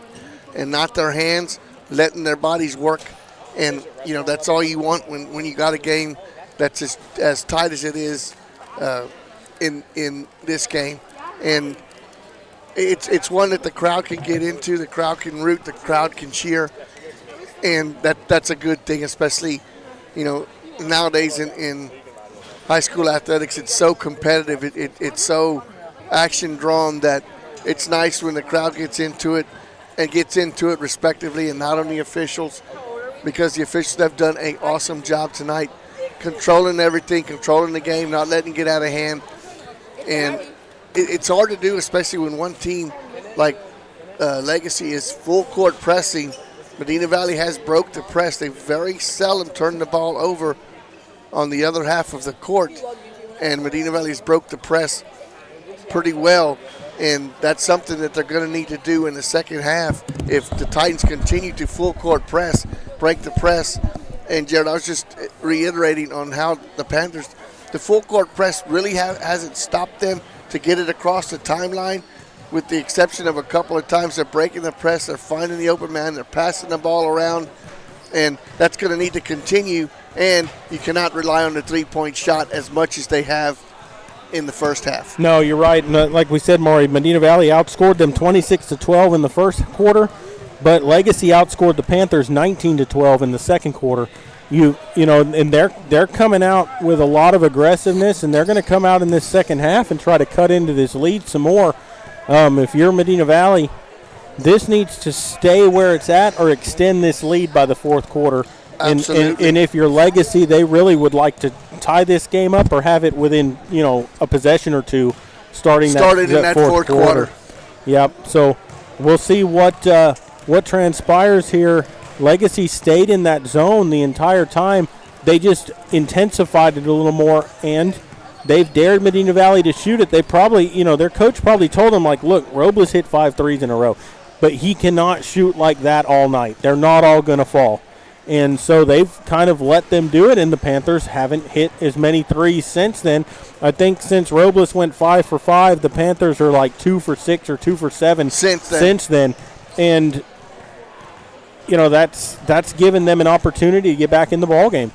and not their hands, letting their bodies work. And, that's all you want when you got a game that's as tight as it is in this game. And it's one that the crowd can get into, the crowd can root, the crowd can cheer. And that's a good thing, especially, nowadays in high school athletics. It's so competitive. It's so action-drawn that it's nice when the crowd gets into it and gets into it respectively, and not on the officials, because the officials have done an awesome job tonight controlling everything, controlling the game, not letting it get out of hand. And it's hard to do, especially when one team like Legacy is full court pressing. Medina Valley has broke the press. They very seldom turn the ball over on the other half of the court, and Medina Valley's broke the press pretty well, and that's something that they're going to need to do in the second half if the Titans continue to full court press, break the press. And Jared, I was just reiterating on how the Panthers, the full court press really hasn't stopped them to get it across the timeline, with the exception of a couple of times they're breaking the press, they're finding the open man, they're passing the ball around, and that's going to need to continue. And you cannot rely on the three-point shot as much as they have in the first half. No, you're right. And like we said, Maury, Medina Valley outscored them 26-12 in the first quarter, but Legacy outscored the Panthers 19-12 in the second quarter. And they're coming out with a lot of aggressiveness, and they're going to come out in this second half and try to cut into this lead some more. If you're Medina Valley, this needs to stay where it's at or extend this lead by the fourth quarter. Absolutely. And if you're Legacy, they really would like to tie this game up or have it within, a possession or two starting in that fourth quarter. Yep. So we'll see what transpires here. Legacy stayed in that zone the entire time. They just intensified it a little more, and they've dared Medina Valley to shoot it. They probably, their coach probably told them, look, Robles hit 5 threes in a row, but he cannot shoot like that all night. They're not all going to fall. And so they've kind of let them do it, and the Panthers haven't hit as many threes since then. I think since Robles went 5 for 5, the Panthers are 2 for 6 or 2 for 7 since then. And, that's given them an opportunity to get back in the ballgame.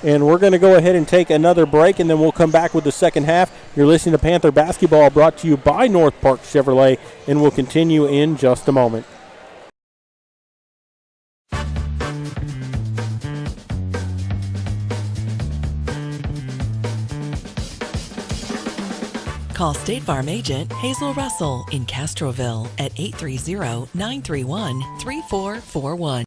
And we're going to go ahead and take another break, and then we'll come back with the second half. You're listening to Panther Basketball, brought to you by North Park Chevrolet, and we'll continue in just a moment. Call State Farm agent Hazel Russell in Castroville at 830-931-3441.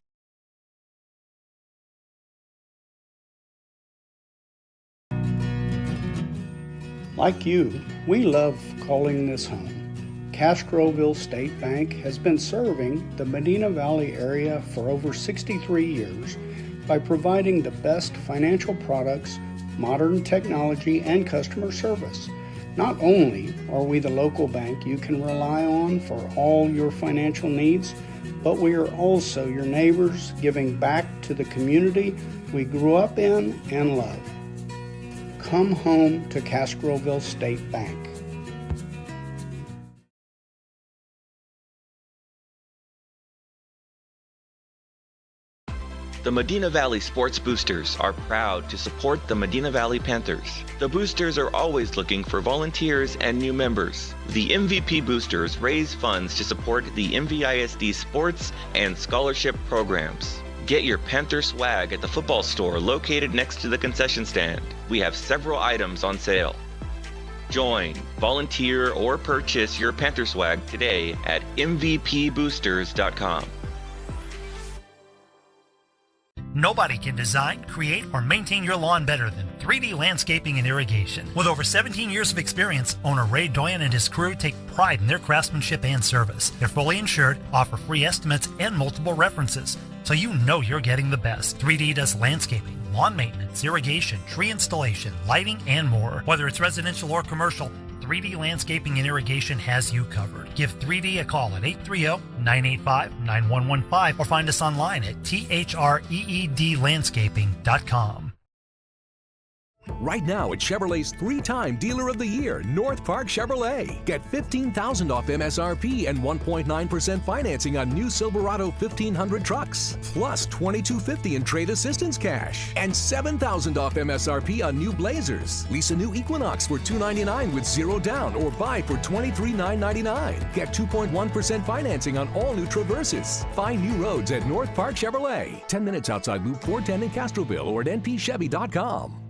Like you, we love calling this home. Castroville State Bank has been serving the Medina Valley area for over 63 years by providing the best financial products, modern technology, and customer service. Not only are we the local bank you can rely on for all your financial needs, but we are also your neighbors, giving back to the community we grew up in and love. Come home to Castroville State Bank. The Medina Valley Sports Boosters are proud to support the Medina Valley Panthers. The Boosters are always looking for volunteers and new members. The MVP Boosters raise funds to support the MVISD sports and scholarship programs. Get your Panther swag at the football store located next to the concession stand. We have several items on sale. Join, volunteer, or purchase your Panther swag today at mvpboosters.com. Nobody can design, create, or maintain your lawn better than 3D Landscaping and Irrigation. With over 17 years of experience, owner Ray Doyen and his crew take pride in their craftsmanship and service. They're fully insured, offer free estimates, and multiple references, so you know you're getting the best. 3D does landscaping, lawn maintenance, irrigation, tree installation, lighting, and more. Whether it's residential or commercial, 3D Landscaping and Irrigation has you covered. Give 3D a call at 830-985-9115 or find us online at threedlandscaping.com. Right now at Chevrolet's 3-time Dealer of the Year, North Park Chevrolet. Get $15,000 off MSRP and 1.9% financing on new Silverado 1500 trucks. Plus $2,250 in trade assistance cash. And $7,000 off MSRP on new Blazers. Lease a new Equinox for $299 with 0 down or buy for $23,999. Get 2.1% financing on all new Traverses. Find new roads at North Park Chevrolet. 10 minutes outside Loop 410 in Castroville or at npchevy.com.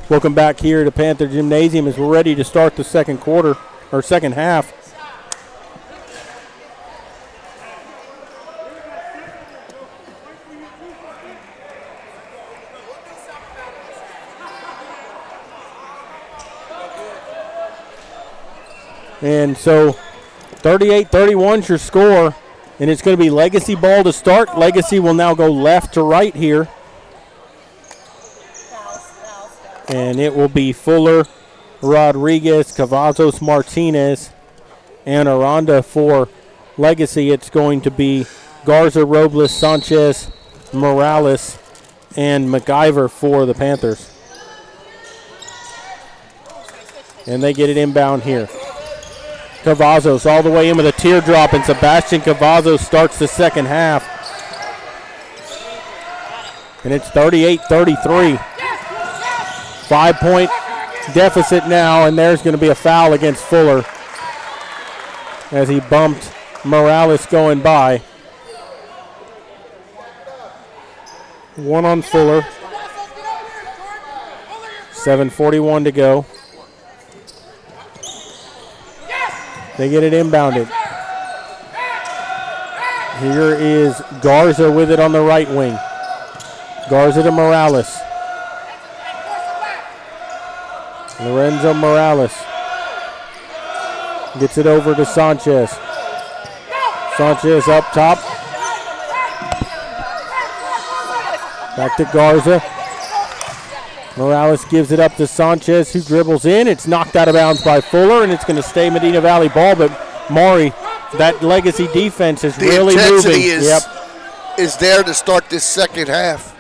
Welcome back here to Panther Gymnasium as we're ready to start the second quarter, or second half. And so 38-31 is your score, and it's going to be Legacy ball to start. Legacy will now go left to right here. And it will be Fuller, Rodriguez, Cavazos, Martinez, and Aranda for Legacy. It's going to be Garza, Robles, Sanchez, Morales, and McIver for the Panthers. And they get it inbound here. Cavazos all the way in with a teardrop, and Sebastian Cavazos starts the second half. And it's 38-33. 5-point deficit now, and there's going to be a foul against Fuller as he bumped Morales going by. One on Fuller. 7:41 to go. They get it inbounded. Here is Garza with it on the right wing. Garza to Morales. Lorenzo Morales gets it over to Sanchez. Sanchez up top. Back to Garza. Morales gives it up to Sanchez, who dribbles in. It's knocked out of bounds by Fuller, and it's going to stay Medina Valley ball. But Maury, that Legacy defense is really moving. Is there to start this second half.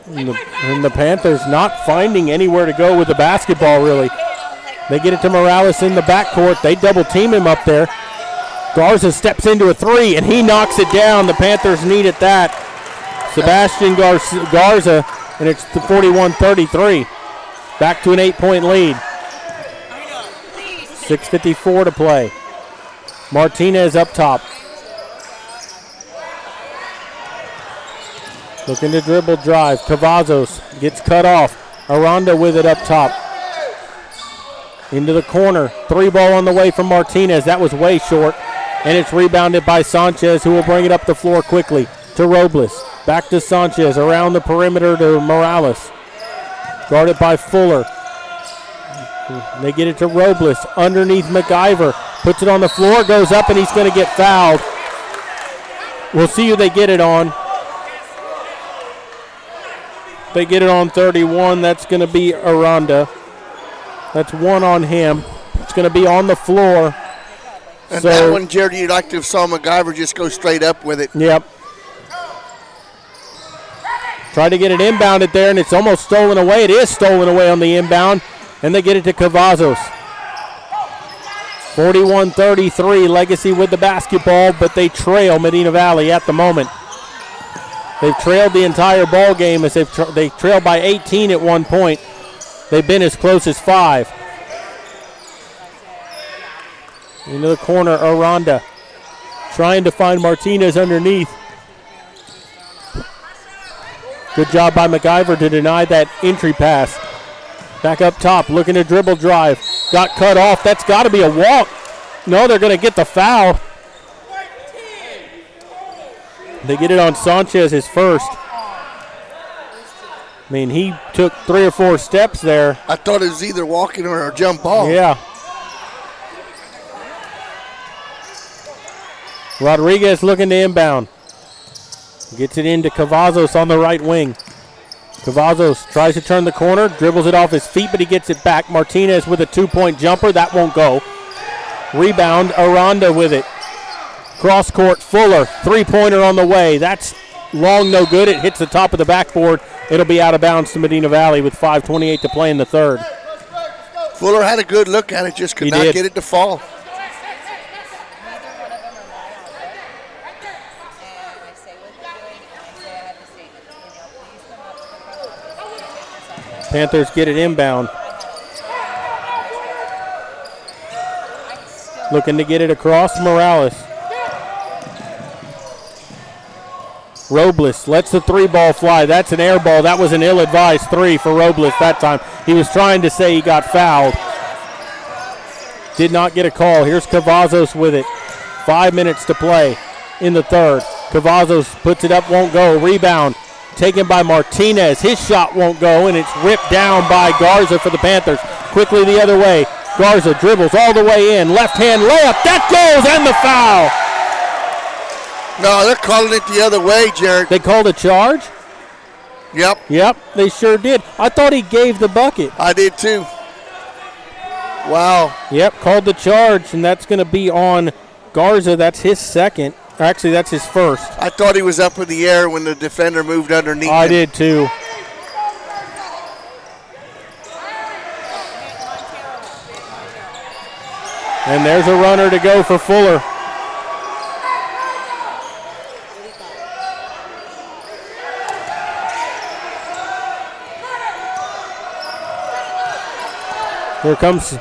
And the Panthers not finding anywhere to go with the basketball, really. They get it to Morales in the backcourt. They double team him up there. Garza steps into a three, and he knocks it down. The Panthers needed that. Sebastian Garza, and it's the 41-33. Back to an 8-point lead. 6:54 to play. Martinez up top. Looking to dribble drive. Cavazos gets cut off. Aranda with it up top. Into the corner. Three ball on the way from Martinez. That was way short. And it's rebounded by Sanchez, who will bring it up the floor quickly to Robles. Back to Sanchez. Around the perimeter to Morales. Guarded by Fuller. They get it to Robles. Underneath McIver. Puts it on the floor. Goes up, and he's going to get fouled. We'll see who they get it on. They get it on 31. That's going to be Aranda. That's one on him. It's going to be on the floor. And that one, Jared, you'd like to have saw McIver just go straight up with it. Yep. Try to get it inbounded there, and it's almost stolen away. It is stolen away on the inbound, and they get it to Cavazos. 41-33, Legacy with the basketball, but they trail Medina Valley at the moment. They've trailed the entire ball game as they trailed by 18 at one point. They've been as close as 5. Into the corner, Aranda trying to find Martinez underneath. Good job by McIver to deny that entry pass. Back up top, looking to dribble drive. Got cut off. That's got to be a walk. No, they're going to get the foul. They get it on Sanchez, his first. I mean, he took 3 or 4 steps there. I thought it was either walking or a jump ball. Yeah. Rodriguez looking to inbound. Gets it into Cavazos on the right wing. Cavazos tries to turn the corner, dribbles it off his feet, but he gets it back. Martinez with a 2-point jumper. That won't go. Rebound, Aranda with it. Cross court, Fuller. Three-pointer on the way. That's long, no good. It hits the top of the backboard. It'll be out of bounds to Medina Valley with 5:28 to play in the third. Fuller had a good look at it, just could not get it to fall. Panthers get it inbound. Looking to get it across, Morales. Robles lets the three ball fly. That's an air ball. That was an ill-advised three for Robles that time. He was trying to say he got fouled. Did not get a call. Here's Cavazos with it. 5 minutes to play in the third. Cavazos puts it up, won't go. Rebound taken by Martinez. His shot won't go, and it's ripped down by Garza for the Panthers. Quickly the other way. Garza dribbles all the way in. Left-hand layup. That goes, and the foul. No, they're calling it the other way, Jared. They called a charge? Yep. Yep, they sure did. I thought he gave the bucket. I did too. Wow. Yep, called the charge, and that's going to be on Garza. That's his second. Actually, that's his first. I thought he was up in the air when the defender moved underneath him. I did too. And there's a runner to go for Fuller. Here comes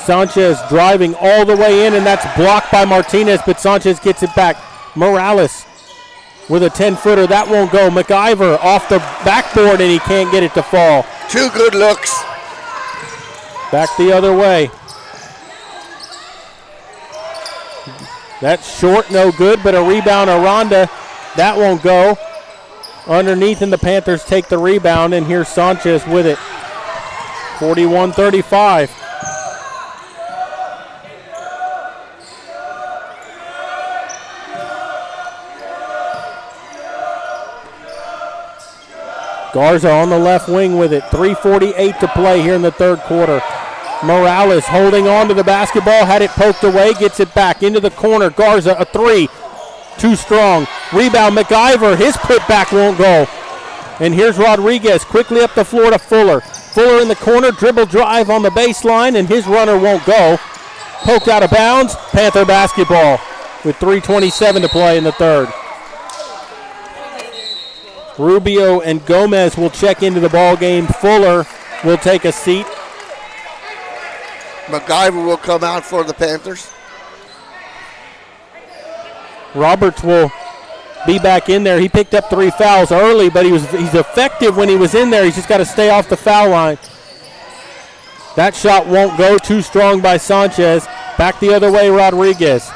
Sanchez driving all the way in, and that's blocked by Martinez, but Sanchez gets it back. Morales with a 10-footer. That won't go. McIver off the backboard, and he can't get it to fall. Two good looks. Back the other way. That's short, no good, but a rebound, Aranda. That won't go. Underneath, and the Panthers take the rebound, and here's Sanchez with it. 41-35. Garza on the left wing with it. 3:48 to play here in the third quarter. Morales holding on to the basketball, had it poked away, gets it back into the corner. Garza, a three. Too strong. Rebound, McIver. His putback won't go. And here's Rodriguez quickly up the floor to Fuller. Fuller in the corner, dribble drive on the baseline, and his runner won't go. Poked out of bounds. Panther basketball with 3:27 to play in the third. Rubio and Gomez will check into the ball game. Fuller will take a seat. McIver will come out for the Panthers. Roberts will be back in there. He picked up 3 fouls early, but he's effective when he was in there. He's just got to stay off the foul line. That shot won't go. Too strong by Sanchez. Back the other way, Rodriguez.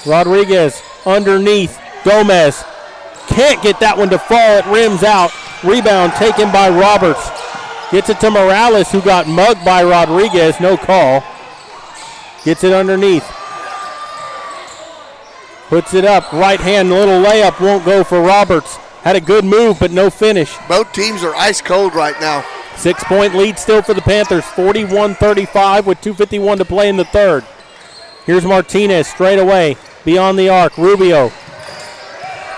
Rodriguez underneath. Gomez can't get that one to fall. It rims out. Rebound taken by Roberts. Gets it to Morales, who got mugged by Rodriguez. No call. Gets it underneath. Puts it up. Right hand little layup won't go for Roberts. Had a good move, but no finish. Both teams are ice cold right now. 6-point lead still for the Panthers. 41-35 with 2:51 to play in the third. Here's Martinez straight away. Beyond the arc. Rubio.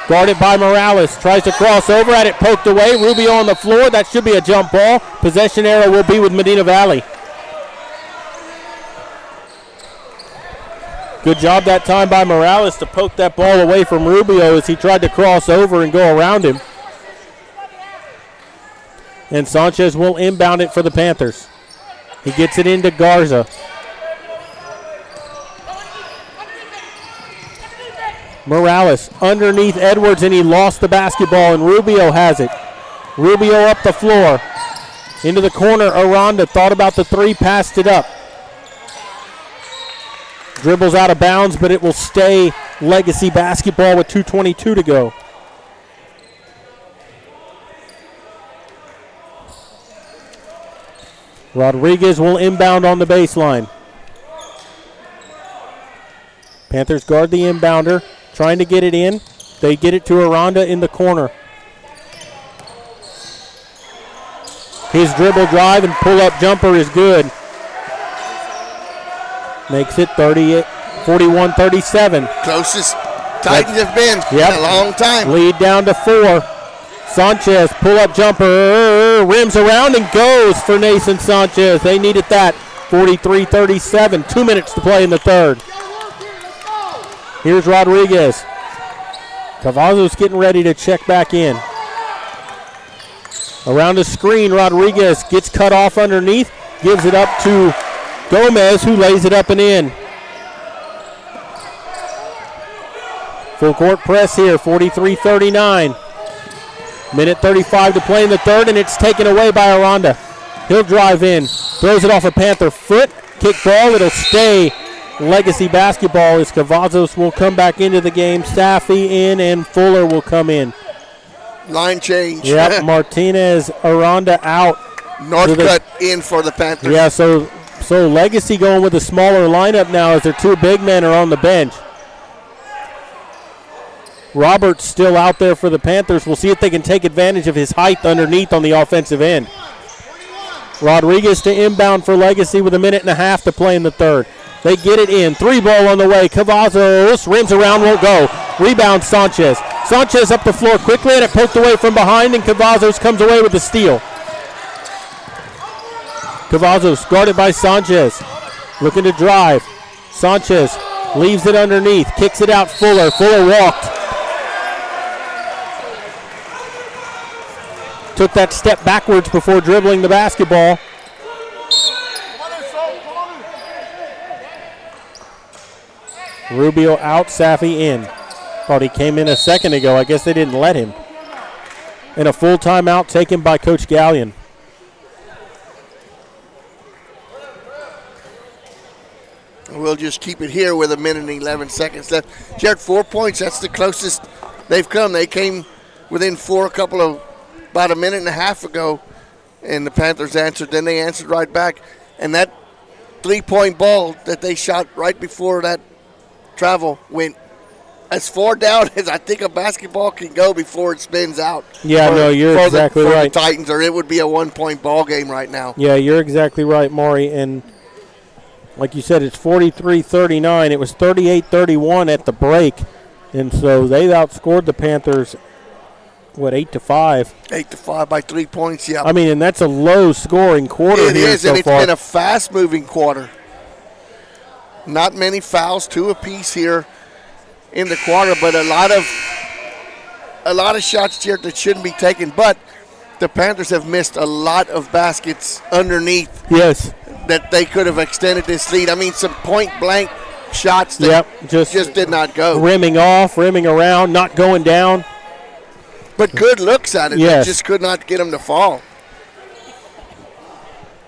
Guarded by Morales. Tries to cross over. Had it poked away. Rubio on the floor. That should be a jump ball. Possession arrow will be with Medina Valley. Good job that time by Morales to poke that ball away from Rubio as he tried to cross over and go around him. And Sanchez will inbound it for the Panthers. He gets it into Garza. Morales underneath Edwards, and he lost the basketball, and Rubio has it. Rubio up the floor. Into the corner, Aranda thought about the three, passed it up. Dribbles out of bounds, but it will stay Legacy basketball with 2:22 to go. Rodriguez will inbound on the baseline. Panthers guard the inbounder, trying to get it in. They get it to Aranda in the corner. His dribble drive and pull-up jumper is good. Makes it 41-37. Closest Titans have been in a long time. Lead down to 4. Sanchez, pull-up jumper, rims around and goes for Nason Sanchez. They needed that. 43-37. 2 minutes to play in the third. Here's Rodriguez. Cavazos getting ready to check back in. Around the screen, Rodriguez gets cut off underneath, gives it up to Gomez, who lays it up and in. Full court press here, 43-39. Minute 35 to play in the third, and it's taken away by Aranda. He'll drive in, throws it off a Panther foot, kick ball, it'll stay Legacy basketball as Cavazos will come back into the game. Safi in and Fuller will come in. Line change. Yep, Martinez, Aranda out. Northcutt in for the Panthers. Yeah, so Legacy going with a smaller lineup now as their 2 big men are on the bench. Roberts still out there for the Panthers. We'll see if they can take advantage of his height underneath on the offensive end. Rodriguez to inbound for Legacy with 1.5 minutes to play in the third. They get it in. 3 ball on the way. Cavazos rims around, won't go. Rebound Sanchez. Sanchez up the floor quickly, and it poked away from behind, and Cavazos comes away with the steal. Cavazos guarded by Sanchez. Looking to drive. Sanchez leaves it underneath. Kicks it out Fuller. Fuller walked. Took that step backwards before dribbling the basketball. Rubio out, Safi in. Thought he came in a second ago. I guess they didn't let him. And a full timeout taken by Coach Gallion. We'll just keep it here with 1 minute and 11 seconds left. Jared, 4 points. That's the closest they've come. They came within 4 about 1.5 minutes ago, and the Panthers answered. Then they answered right back. And that 3-point ball that they shot right before that travel went as far down as I think a basketball can go before it spins out. Yeah, no, you're exactly right. For the Titans, or it would be a 1-point ball game right now. Yeah, you're exactly right, Maury. And like you said, it's 43-39. It was 38-31 at the break. And so they've outscored the Panthers, 8-5? 8-5 by 3 points, yeah. I mean, and that's a low-scoring quarter It here is, so and it's far. been a fast-moving quarter. Not many fouls, 2 apiece here in the quarter, but a lot of shots here that shouldn't be taken. But the Panthers have missed a lot of baskets underneath. Yes. That they could have extended this lead. I mean, some point-blank shots that just did not go. Rimming off, rimming around, not going down. But good looks at it. Yes. They just could not get them to fall.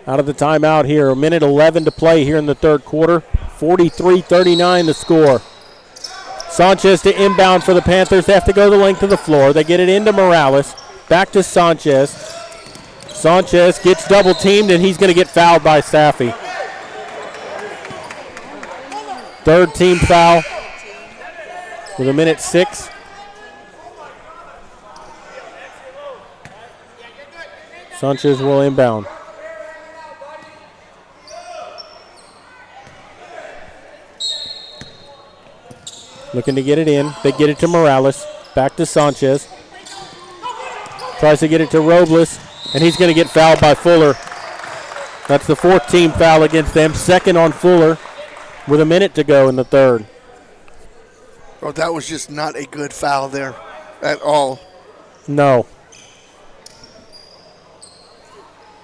Out of the timeout here. 1 minute 11 to play here in the third quarter. 43-39 the score. Sanchez to inbound for the Panthers. They have to go the length of the floor. They get it into Morales. Back to Sanchez. Sanchez gets double teamed, and he's going to get fouled by Safi. Third team foul with 1 minute 6. Sanchez will inbound. Looking to get it in. They get it to Morales. Back to Sanchez. Tries to get it to Robles, and he's going to get fouled by Fuller. That's the 4th team foul against them. Second on Fuller with 1 minute to go in the third. Well, that was just not a good foul there at all. No.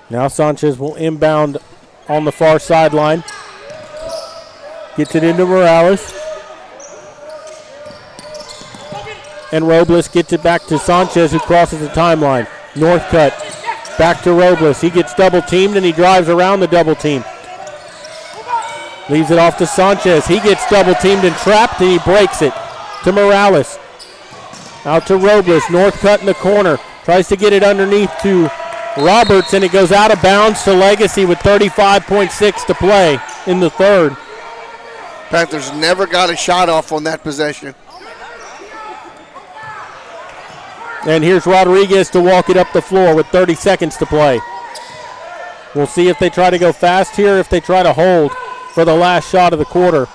Now Sanchez will inbound on the far sideline. Gets it into Morales. And Robles gets it back to Sanchez, who crosses the timeline. Northcutt back to Robles. He gets double teamed and he drives around the double team. Leaves it off to Sanchez. He gets double teamed and trapped, and he breaks it to Morales. Out to Robles. Northcutt in the corner. Tries to get it underneath to Roberts, and it goes out of bounds to Legacy with 35.6 to play in the third. Panthers never got a shot off on that possession. And here's Rodriguez to walk it up the floor with 30 seconds to play. We'll see if they try to go fast here, if they try to hold for the last shot of the quarter.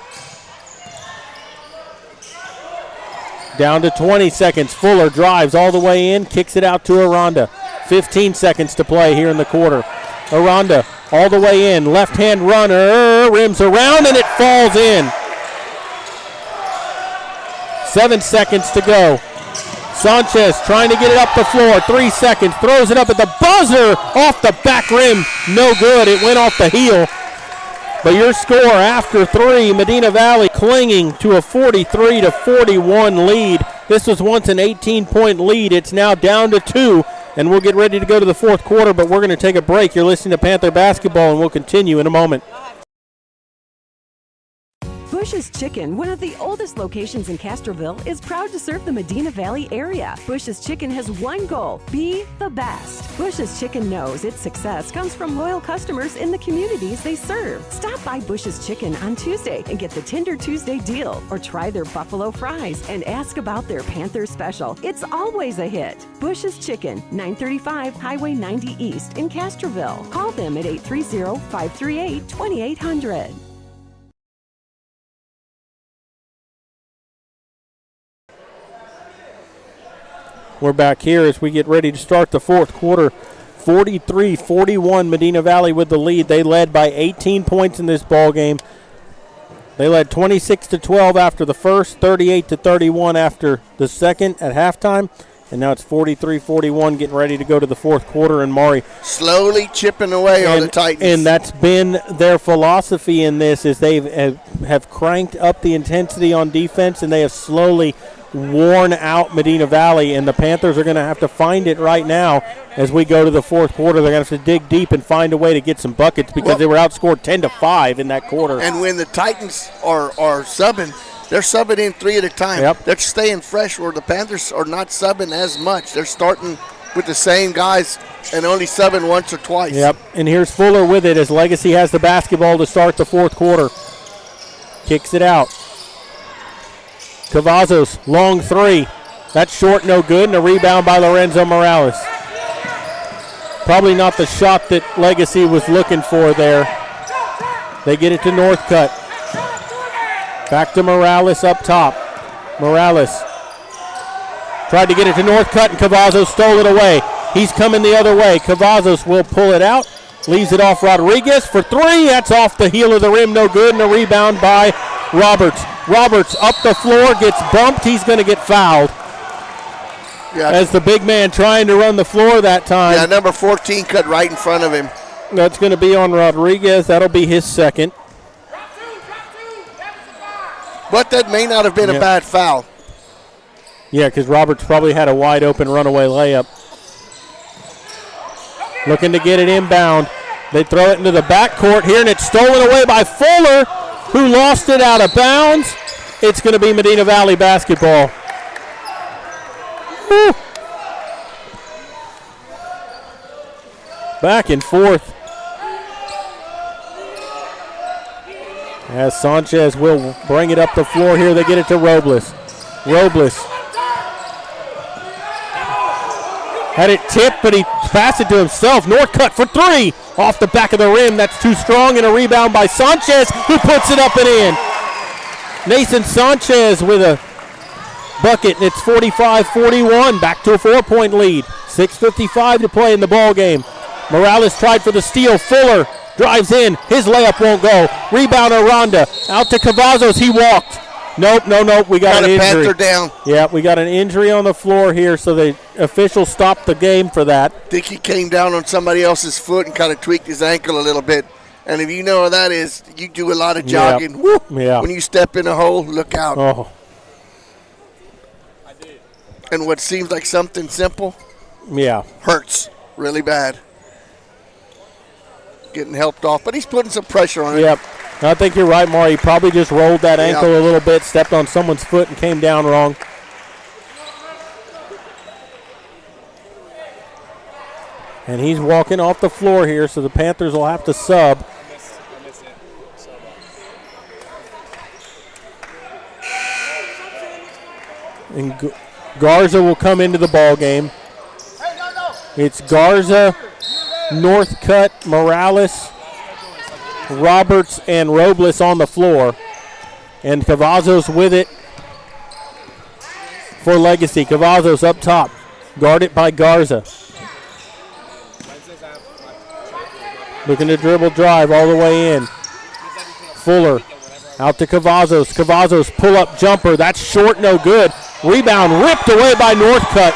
Down to 20 seconds. Fuller drives all the way in, kicks it out to Aranda. 15 seconds to play here in the quarter. Aranda all the way in. Left-hand runner rims around, and it falls in. 7 seconds to go. Sanchez trying to get it up the floor. 3 seconds. Throws it up at the buzzer. Off the back rim. No good. It went off the heel. But your score after 3, Medina Valley clinging to a 43-41 lead. This was once an 18-point lead. It's now down to 2, and we'll get ready to go to the fourth quarter, but we're going to take a break. You're listening to Panther Basketball, and we'll continue in a moment. Bush's Chicken, one of the oldest locations in Castroville, is proud to serve the Medina Valley area. Bush's Chicken has one goal: be the best. Bush's Chicken knows its success comes from loyal customers in the communities they serve. Stop by Bush's Chicken on Tuesday and get the Tender Tuesday deal, or try their buffalo fries and ask about their Panther special. It's always a hit. Bush's Chicken, 935 Highway 90 East in Castroville. Call them at 830-538-2800. We're back here as we get ready to start the fourth quarter. 43-41, Medina Valley with the lead. They led by 18 points in this ball game. They led 26-12 after the first, 38-31 after the second at halftime, and now it's 43-41, getting ready to go to the fourth quarter. And Maury slowly chipping away on the Titans. And that's been their philosophy in this, is they have cranked up the intensity on defense, and they have slowly worn out Medina Valley, and the Panthers are going to have to find it right now as we go to the fourth quarter. They're going to have to dig deep and find a way to get some buckets, because they were outscored 10-5 in that quarter. And when the Titans are subbing, they're subbing in 3 at a time. Yep. They're staying fresh, where the Panthers are not subbing as much. They're starting with the same guys and only subbing once or twice. Yep, and here's Fuller with it as Legacy has the basketball to start the fourth quarter. Kicks it out. Cavazos, long 3. That's short, no good, and a rebound by Lorenzo Morales. Probably not the shot that Legacy was looking for there. They get it to Northcutt. Back to Morales up top. Morales tried to get it to Northcutt, and Cavazos stole it away. He's coming the other way. Cavazos will pull it out. Leaves it off Rodriguez for 3. That's off the heel of the rim, no good, and a rebound by Roberts. Roberts up the floor, gets bumped. He's going to get fouled. Yeah. As the big man trying to run the floor that time. Yeah, number 14 cut right in front of him. That's going to be on Rodriguez. That'll be his second. But that may not have been a bad foul. Yeah, because Roberts probably had a wide open runaway layup. Looking to get it inbound. They throw it into the backcourt here, and it's stolen away by Fuller, who lost it out of bounds. It's going to be Medina Valley basketball. Whew. Back and forth. As Sanchez will bring it up the floor here, they get it to Robles. Robles had it tipped, but he passed it to himself. Northcutt for 3. Off the back of the rim. That's too strong, and a rebound by Sanchez, who puts it up and in. Nathan Sanchez with a bucket, and it's 45-41. Back to a 4-point lead. 6:55 to play in the ball game. Morales tried for the steal. Fuller drives in. His layup won't go. Rebound Aranda. Out to Cavazos. He walked. Nope. We got an injury. Panther down. Yeah, we got an injury on the floor here, so the official stopped the game for that. I think he came down on somebody else's foot and kind of tweaked his ankle a little bit. And if you know what that is, you do a lot of jogging. Yep. Woo! Yeah. When you step in a hole, look out. Oh. And what seems like something simple hurts really bad. Getting helped off, but he's putting some pressure on it. Yep. I think you're right, Maury. He probably just rolled that ankle a little bit, stepped on someone's foot, and came down wrong. And he's walking off the floor here, so the Panthers will have to sub. Garza will come into the ball game. It's Garza, Northcutt, Morales, Roberts, and Robles on the floor. And Cavazos with it for Legacy. Cavazos up top, guarded by Garza. Looking to dribble drive all the way in. Fuller out to Cavazos. Cavazos pull-up jumper. That's short, no good. Rebound ripped away by Northcutt.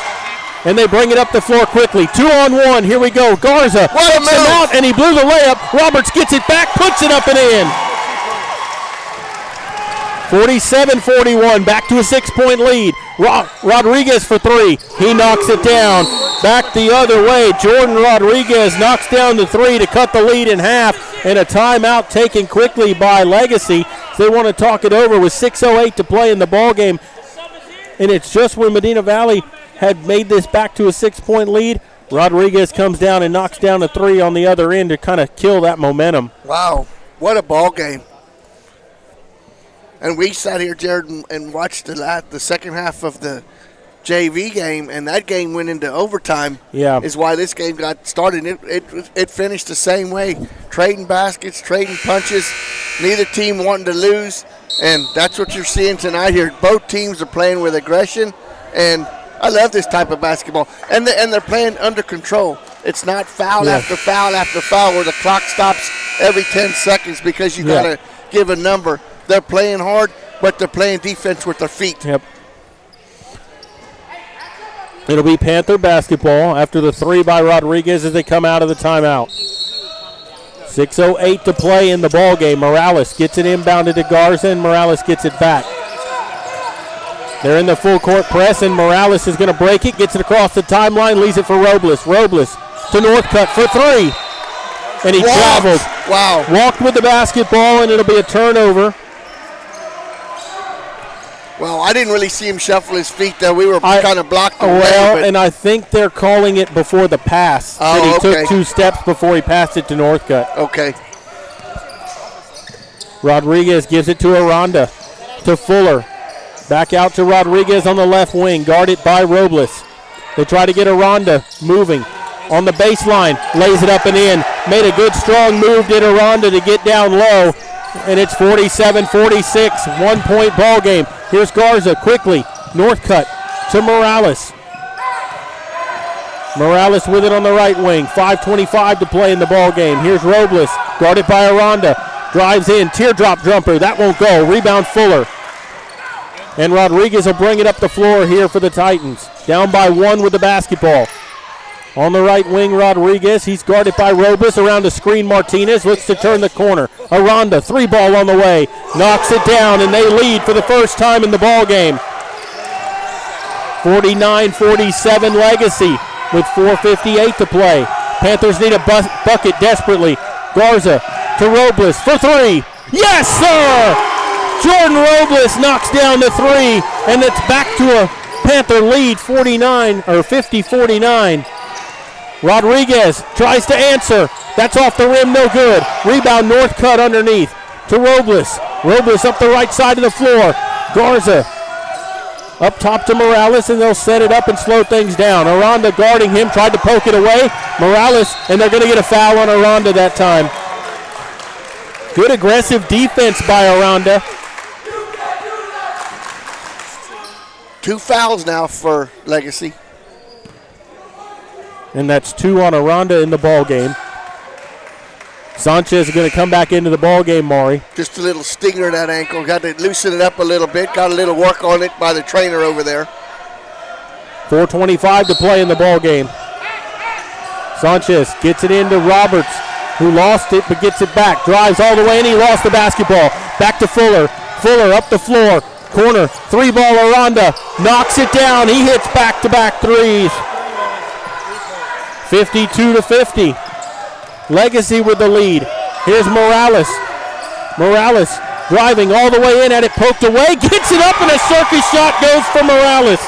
And they bring it up the floor quickly. 2-on-1. Here we go. Garza kicks him out, and he blew the layup. Roberts gets it back, puts it up and in. 47-41. Back to a 6-point lead. Rodriguez for three. He knocks it down. Back the other way. Jordan Rodriguez knocks down the three to cut the lead in half. And a timeout taken quickly by Legacy. They want to talk it over with 6:08 to play in the ball game. And it's just when Medina Valley had made this back to a 6-point lead. Rodriguez comes down and knocks down a three on the other end to kind of kill that momentum. Wow, what a ball game. And we sat here, Jared, and watched the second half of the JV game, and that game went into overtime. Yeah. Is why this game got started. It finished the same way, trading baskets, trading punches, neither team wanting to lose, and that's what you're seeing tonight here. Both teams are playing with aggression, and I love this type of basketball. And they're playing under control. It's not foul after foul after foul where the clock stops every 10 seconds because you got to give a number. They're playing hard, but they're playing defense with their feet. Yep. It'll be Panther basketball after the three by Rodriguez as they come out of the timeout. 6:08 to play in the ball game. Morales gets it inbounded to Garza, and Morales gets it back. They're in the full court press, and Morales is going to break it, gets it across the timeline, leaves it for Robles. Robles to Northcutt for three. And he traveled. Wow. Walked with the basketball, and it'll be a turnover. Well, I didn't really see him shuffle his feet there. We were kind of blocked away. Well, and I think they're calling it before the pass. Oh, that he took 2 steps before he passed it to Northcutt. Okay. Rodriguez gives it to Aranda, to Fuller. Back out to Rodriguez on the left wing, guarded by Robles. They try to get Aranda moving. On the baseline, lays it up and in. Made a good, strong move, did Aranda to get down low. And it's 47-46, 1-point ball game. Here's Garza quickly. Northcutt to Morales. Morales with it on the right wing. 5:25 to play in the ball game. Here's Robles, guarded by Aranda. Drives in, teardrop jumper. That won't go. Rebound Fuller. And Rodriguez will bring it up the floor here for the Titans. Down by 1 with the basketball. On the right wing, Rodriguez. He's guarded by Robles around the screen. Martinez looks to turn the corner. Aranda, 3-ball on the way. Knocks it down, and they lead for the first time in the ball game. 49-47 Legacy with 4:58 to play. Panthers need a bucket desperately. Garza to Robles for three. Yes, sir! Jordan Robles knocks down the three, and it's back to a Panther lead, 50-49. Rodriguez tries to answer. That's off the rim, no good. Rebound Northcutt underneath to Robles. Robles up the right side of the floor. Garza up top to Morales, and they'll set it up and slow things down. Aranda guarding him, tried to poke it away. Morales, and they're going to get a foul on Aranda that time. Good aggressive defense by Aranda. 2 fouls now for Legacy. And that's 2 on Aranda in the ball game. Sanchez is going to come back into the ball game, Maury. Just a little stinger in that ankle. Got to loosen it up a little bit. Got a little work on it by the trainer over there. 4:25 to play in the ball game. Sanchez gets it into Roberts, who lost it but gets it back. Drives all the way, and he lost the basketball. Back to Fuller. Fuller up the floor. Corner. 3-ball Aranda. Knocks it down. He hits back-to-back threes. 52-50. Legacy with the lead. Here's Morales. Morales driving all the way in, had it poked away, gets it up, and a circus shot goes for Morales.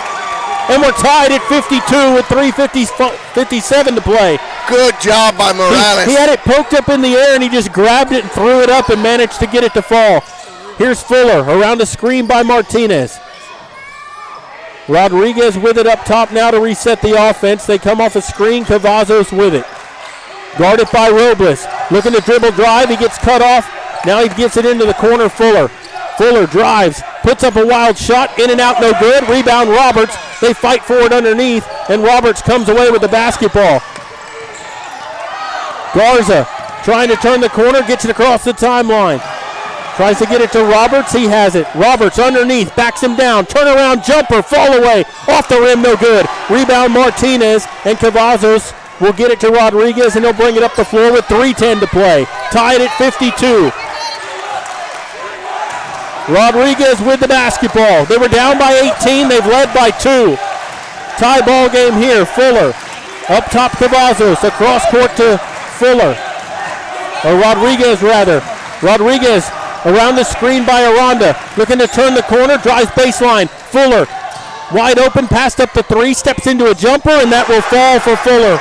And we're tied at 52 with 3:57 to play. Good job by Morales. He had it poked up in the air, and he just grabbed it and threw it up and managed to get it to fall. Here's Fuller around the screen by Martinez. Rodriguez with it up top now to reset the offense. They come off a screen. Cavazos with it. Guarded by Robles. Looking to dribble drive. He gets cut off. Now he gets it into the corner. Fuller. Fuller drives. Puts up a wild shot. In and out, no good. Rebound, Roberts. They fight for it underneath, and Roberts comes away with the basketball. Garza trying to turn the corner. Gets it across the timeline. Tries to get it to Roberts. He has it. Roberts underneath. Backs him down. Turnaround jumper. Fall away. Off the rim. No good. Rebound Martinez. And Cavazos will get it to Rodriguez, and he'll bring it up the floor with 3:10 to play. Tied at 52. Rodriguez with the basketball. They were down by 18. They've led by 2. Tie ball game here. Fuller. Up top Cavazos. Across court to Fuller. Or Rodriguez, rather. Rodriguez around the screen by Aranda. Looking to turn the corner. Drives baseline. Fuller. Wide open. Passed up the 3. Steps into a jumper, and that will fall for Fuller.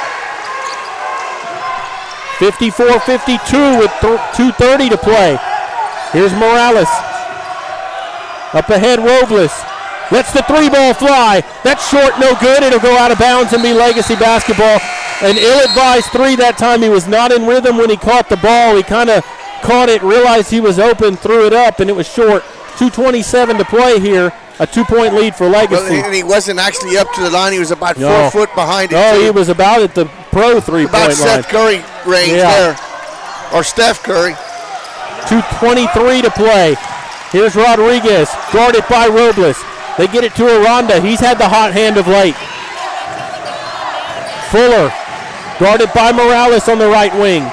54-52 with 2:30 to play. Here's Morales. Up ahead, Robles. Lets the 3 ball fly. That's short, no good. It'll go out of bounds and be Legacy basketball. An ill-advised 3 that time. He was not in rhythm when he caught the ball. He kind of caught it, realized he was open, threw it up, and it was short. 2:27 to play here. A 2-point lead for Legacy. Well, he wasn't actually up to the line. He was about 4 foot behind it. Oh, he was about at the pro 3-point line. About Steph Curry range there. Or Steph Curry. 2:23 to play. Here's Rodriguez, guarded by Robles. They get it to Aranda. He's had the hot hand of late. Fuller, guarded by Morales on the right wing.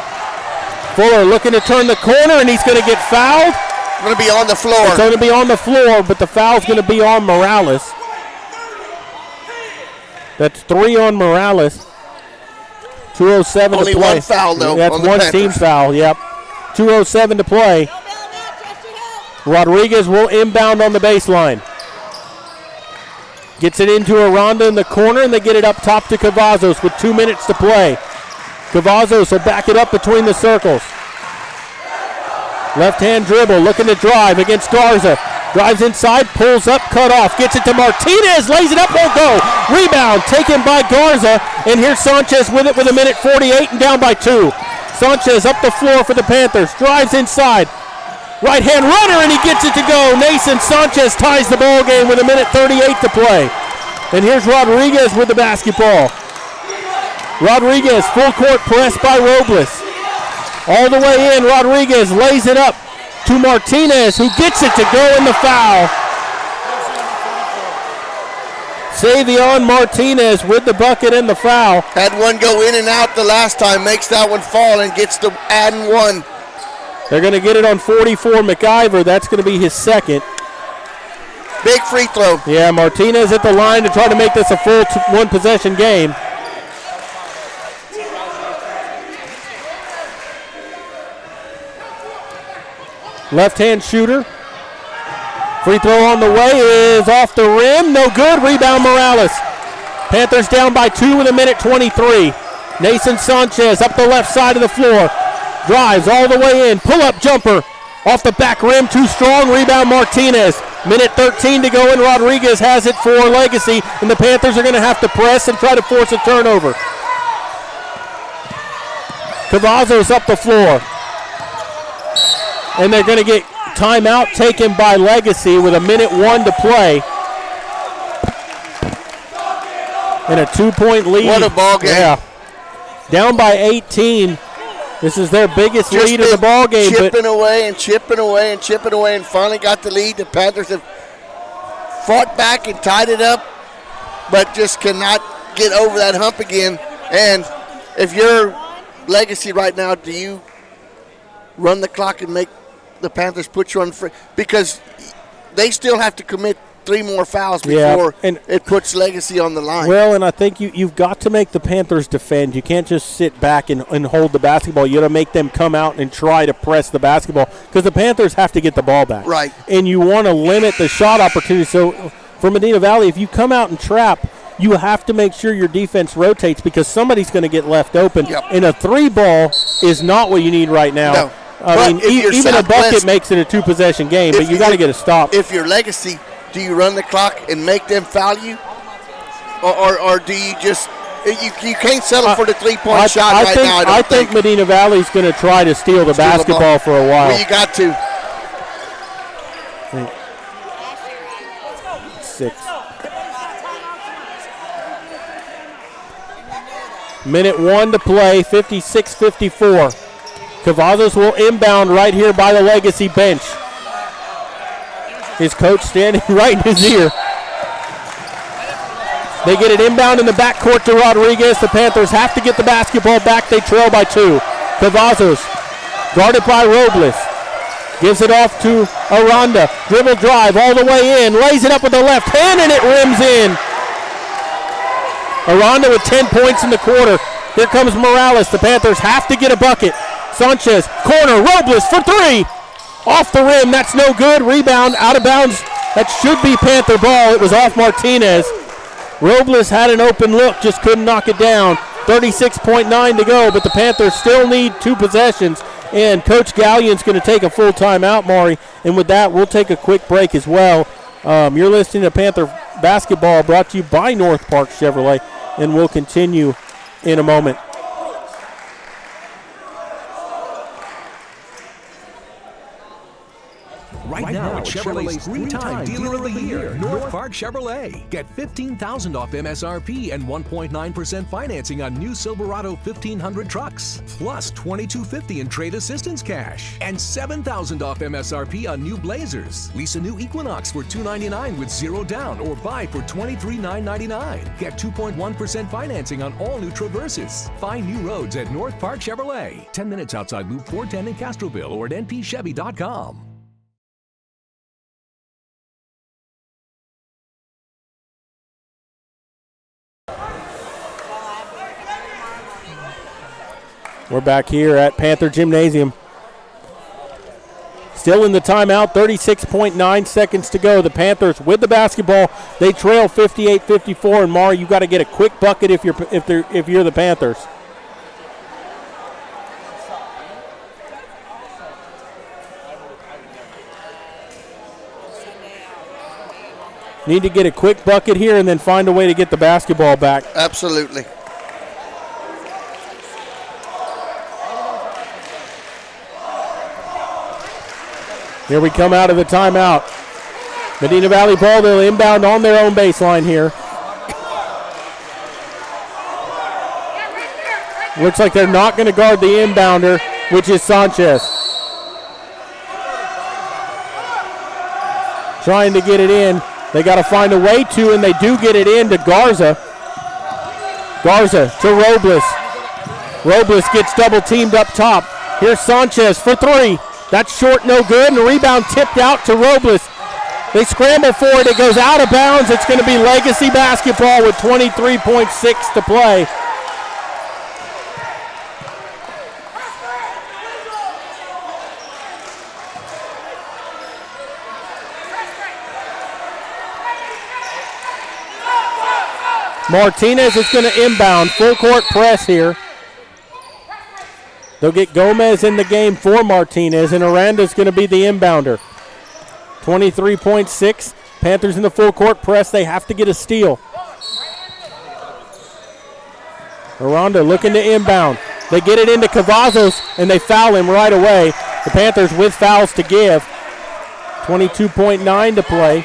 Fuller looking to turn the corner, and he's going to get fouled. Going to be on the floor. It's going to be on the floor, but the foul's going to be on Morales. That's 3 on Morales. 2:07 Only to play. one foul, though. That's on the one Panthers. team foul, yep. 2:07 to play. Rodriguez will inbound on the baseline. Gets it into Aranda in the corner, and they get it up top to Cavazos with 2 minutes to play. Cavazos will back it up between the circles. Left-hand dribble, looking to drive against Garza. Drives inside, pulls up, cut off. Gets it to Martinez, lays it up, won't go. Rebound taken by Garza, and here's Sanchez with it with 1:48 and down by 2. Sanchez up the floor for the Panthers. Drives inside. Right-hand runner, and he gets it to go. Nason Sanchez ties the ball game with 1:38 to play. And here's Rodriguez with the basketball. Rodriguez, full court press by Robles. All the way in, Rodriguez lays it up to Martinez, who gets it to go in the foul. Savion Martinez with the bucket and the foul. Had one go in and out the last time, makes that one fall and gets to add 1. They're going to get it on 44 McIver. That's going to be his second. Big free throw. Yeah, Martinez at the line to try to make this a full 1-possession game. Left-hand shooter. Free throw on the way is off the rim. No good. Rebound Morales. Panthers down by 2 with 1:23. Nason Sanchez up the left side of the floor. Drives all the way in. Pull-up jumper. Off the back rim. Too strong. Rebound Martinez. 1:13 to go, and Rodriguez has it for Legacy. And the Panthers are going to have to press and try to force a turnover. Cavazos up the floor. And they're going to get timeout taken by Legacy with 1:01 to play. And a 2-point lead. What a ball game. Yeah. Down by 18. This is their biggest lead of the ball game. Chipping away and chipping away and chipping away, and finally got the lead. The Panthers have fought back and tied it up, but just cannot get over that hump again. And if you're Legacy right now, do you run the clock and make the Panthers put you on free? Because they still have to commit 3 more fouls before it puts Legacy on the line. Well, and I think you've got to make the Panthers defend. You can't just sit back and hold the basketball. You got to make them come out and try to press the basketball because the Panthers have to get the ball back. Right. And you want to limit the shot opportunity. So for Medina Valley, if you come out and trap, you have to make sure your defense rotates because somebody's going to get left open. Yep. And a 3-ball is not what you need right now. No. I mean, even a bucket makes it a 2-possession game, but you got to get a stop. If you're Legacy, Do you run the clock and make them foul you? Or do you just – you can't settle for the three-point shot right now, I think. Medina Valley's going to try to steal the basketball for a while. Well, you got to. 6. Minute 1 to play, 56-54. Cavazos will inbound right here by the Legacy bench. His coach standing right in his ear. They get it inbound in the backcourt to Rodriguez. The Panthers have to get the basketball back. They trail by 2. Cavazos guarded by Robles. Gives it off to Aranda. Dribble drive all the way in. Lays it up with the left hand and it rims in. Aranda with 10 points in the quarter. Here comes Morales. The Panthers have to get a bucket. Sanchez, corner, Robles for 3. Off the rim, that's no good. Rebound, out of bounds. That should be Panther ball. It was off Martinez. Robles had an open look, just couldn't knock it down. 36.9 to go, but the Panthers still need 2 possessions. And Coach Gallion's going to take a full timeout, Maury. And with that, we'll take a quick break as well. You're listening to Panther Basketball, brought to you by North Park Chevrolet, and we'll continue in a moment. Right now at Chevrolet's 3-time Dealer of the Year, North Park Chevrolet. Get $15,000 off MSRP and 1.9% financing on new Silverado 1500 trucks. Plus $2,250 in trade assistance cash. And $7,000 off MSRP on new Blazers. Lease a new Equinox for $299 with 0 down or buy for $23,999. Get 2.1% financing on all new Traverses. Find new roads at North Park Chevrolet. 10 minutes outside Loop 410 in Castroville or at npchevy.com. We're back here at Panther Gymnasium. Still in the timeout, 36.9 seconds to go. The Panthers with the basketball. They trail 58-54. And Maury, you got to get a quick bucket if you're the Panthers. Need to get a quick bucket here and then find a way to get the basketball back. Absolutely. Here we come out of the timeout. Medina Valley ball, they'll inbound on their own baseline here. Looks like they're not going to guard the inbounder, which is Sanchez. Trying to get it in. They got to find a way to, and they do get it in to Garza. Garza to Robles. Robles gets double teamed up top. Here's Sanchez for 3. That's short, no good, and the rebound tipped out to Robles. They scramble for it. It goes out of bounds. It's going to be Legacy basketball with 23.6 to play. Martinez is going to inbound. Full court press here. They'll get Gomez in the game for Martinez, and Aranda's going to be the inbounder. 23.6. Panthers in the full court press. They have to get a steal. Aranda looking to inbound. They get it into Cavazos, and they foul him right away. The Panthers with fouls to give. 22.9 to play.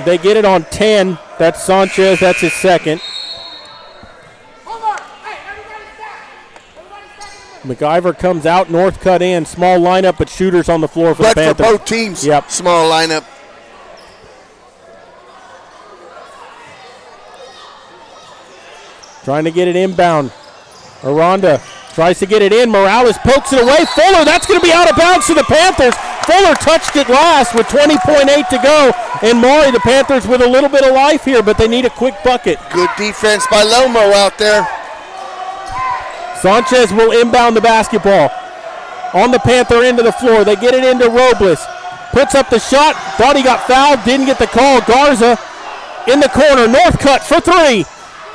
They get it on 10. That's Sanchez. That's his second. McIver comes out, North cut in. Small lineup, but shooters on the floor for the Panthers. But for both teams, yep. Small lineup. Trying to get it inbound. Aranda tries to get it in. Morales pokes it away. Fuller, that's going to be out of bounds to the Panthers. Fuller touched it last with 20.8 to go. And Maury, the Panthers with a little bit of life here, but they need a quick bucket. Good defense by Lomo out there. Sanchez will inbound the basketball. On the Panther end of the floor. They get it into Robles. Puts up the shot. Thought he got fouled. Didn't get the call. Garza in the corner. North cut for 3.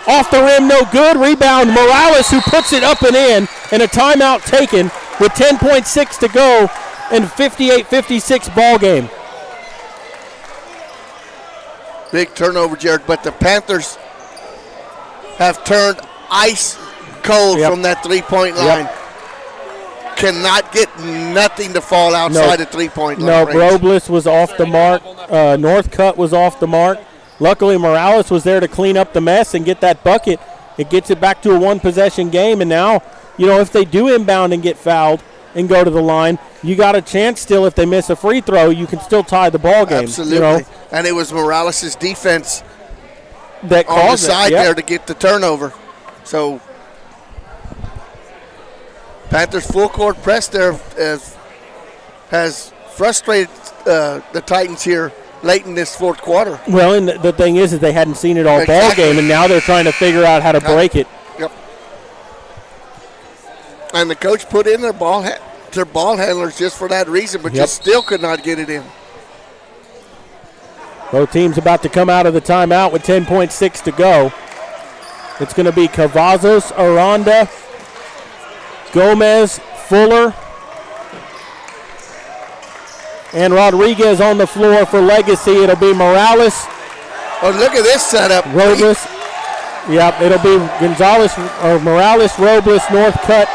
Off the rim, no good. Rebound, Morales, who puts it up and in. And a timeout taken with 10.6 to go and 58-56 ball game. Big turnover, Jared. But the Panthers have turned ice cold from that three-point line. Cannot get nothing to fall outside the three-point line. No, Robles was off the mark. Northcutt was off the mark. Luckily, Morales was there to clean up the mess and get that bucket. It gets it back to a one-possession game, and now, if they do inbound and get fouled and go to the line, you got a chance still. If they miss a free throw, you can still tie the ball game. Absolutely. And it was Morales' defense that on the side there to get the turnover. So Panthers full court press there has frustrated the Titans here late in this fourth quarter. Well, and the thing is they hadn't seen it all ball game, and now they're trying to figure out how to break it. Yep. And the coach put in their ball handlers just for that reason, but just still could not get it in. Both teams about to come out of the timeout with 10.6 to go. It's going to be Cavazos, Aranda, Gomez, Fuller, and Rodriguez on the floor for Legacy. It'll be Morales. Oh, look at this setup. Robles. Yep, it'll be Morales, Robles, Northcutt,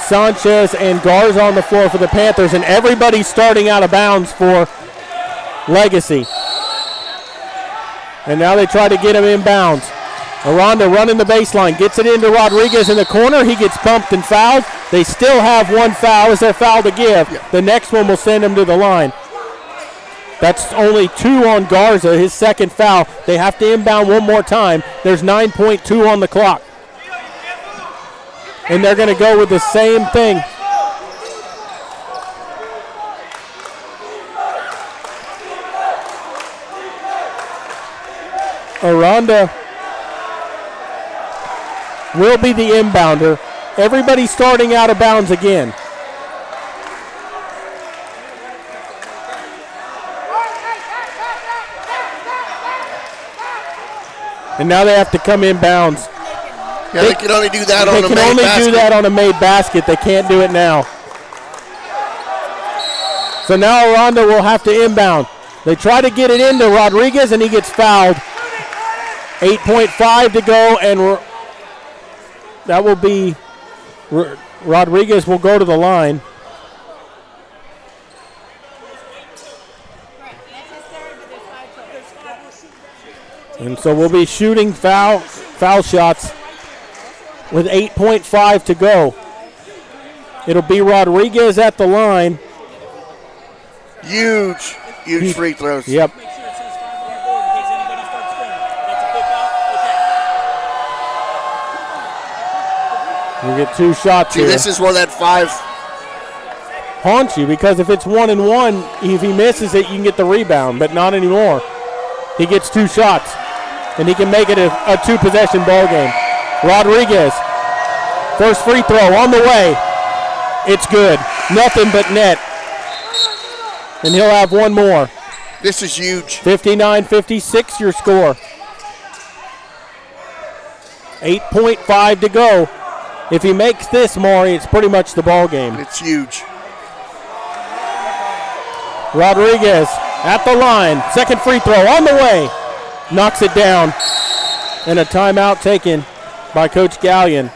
Sanchez, and Garza on the floor for the Panthers, and everybody's starting out of bounds for Legacy. And now they try to get him inbounds. Aranda running the baseline, gets it into Rodriguez in the corner. He gets bumped and fouled. They still have one foul. Is there foul to give? The next one will send him to the line. That's only 2 on Garza, his second foul. They have to inbound one more time. There's 9.2 on the clock. And they're going to go with the same thing. Aranda will be the inbounder. Everybody starting out of bounds again. And now they have to come inbounds. Yeah, they can only do that on a made basket. They can only do that on a made basket. They can't do it now. So now Aranda will have to inbound. They try to get it into Rodriguez, and he gets fouled. 8.5 to go, and that will be Rodriguez will go to the line. And so we'll be shooting foul shots with 8.5 to go. It'll be Rodriguez at the line. Huge free throws. Yep. You get 2 shots here. This is where that 5 haunts you, because if it's 1 and 1, if he misses it, you can get the rebound, but not anymore. He gets 2 shots, and he can make it a 2-possession ball game. Rodriguez, first free throw on the way. It's good. Nothing but net. And he'll have one more. This is huge. 59-56 your score. 8.5 to go. If he makes this, Maury, it's pretty much the ball game. It's huge. Rodriguez at the line. Second free throw on the way. Knocks it down. And a timeout taken by Coach Gallion.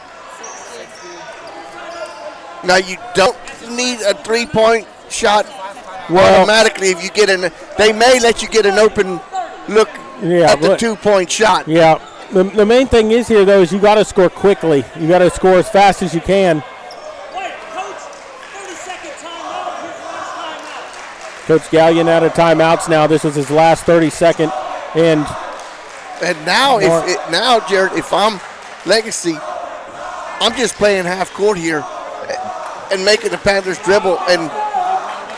Now you don't need a 3-point shot automatically if you get in. They may let you get an open look at the 2-point shot. Yeah. The main thing is here, though, is you got to score quickly. You got to score as fast as you can. Coach Gallion out of timeouts now. This was his last 30-second. And now, Jared, if I'm Legacy, I'm just playing half court here and making the Panthers dribble and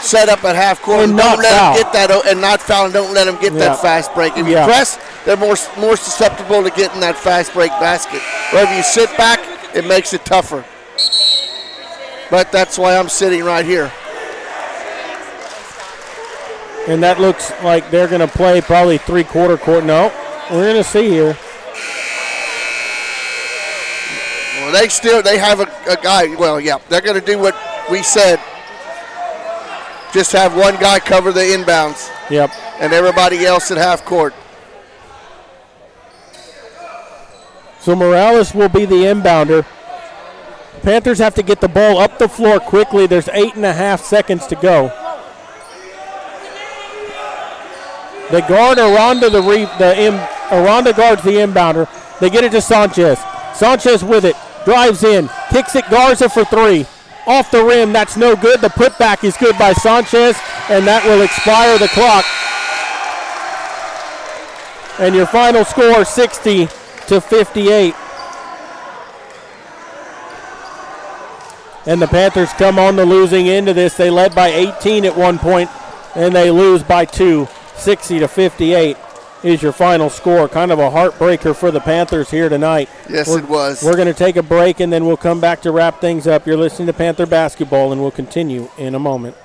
set up at half court. And don't let them get that, and not foul, and don't let them get that fast break. If you press, they're more susceptible to getting that fast break basket. But if you sit back, it makes it tougher. But that's why I'm sitting right here. And that looks like they're going to play probably 3/4 court. No, we're going to see here. Well, they have a guy. Well, yeah, they're going to do what we said. Just have one guy cover the inbounds. Yep. And everybody else at half court. So Morales will be the inbounder. Panthers have to get the ball up the floor quickly. There's 8.5 seconds to go. They guard Aranda. Aranda guards the inbounder. They get it to Sanchez. Sanchez with it. Drives in. Kicks it. Garza for three. Off the rim. That's no good. The putback is good by Sanchez, and that will expire the clock. And your final score, 60-58. And the Panthers come on the losing end of this. They led by 18 at one point, and they lose by 2. 60-58 is your final score. Kind of a heartbreaker for the Panthers here tonight. Yes, it was. We're going to take a break, and then we'll come back to wrap things up. You're listening to Panther Basketball, and we'll continue in a moment.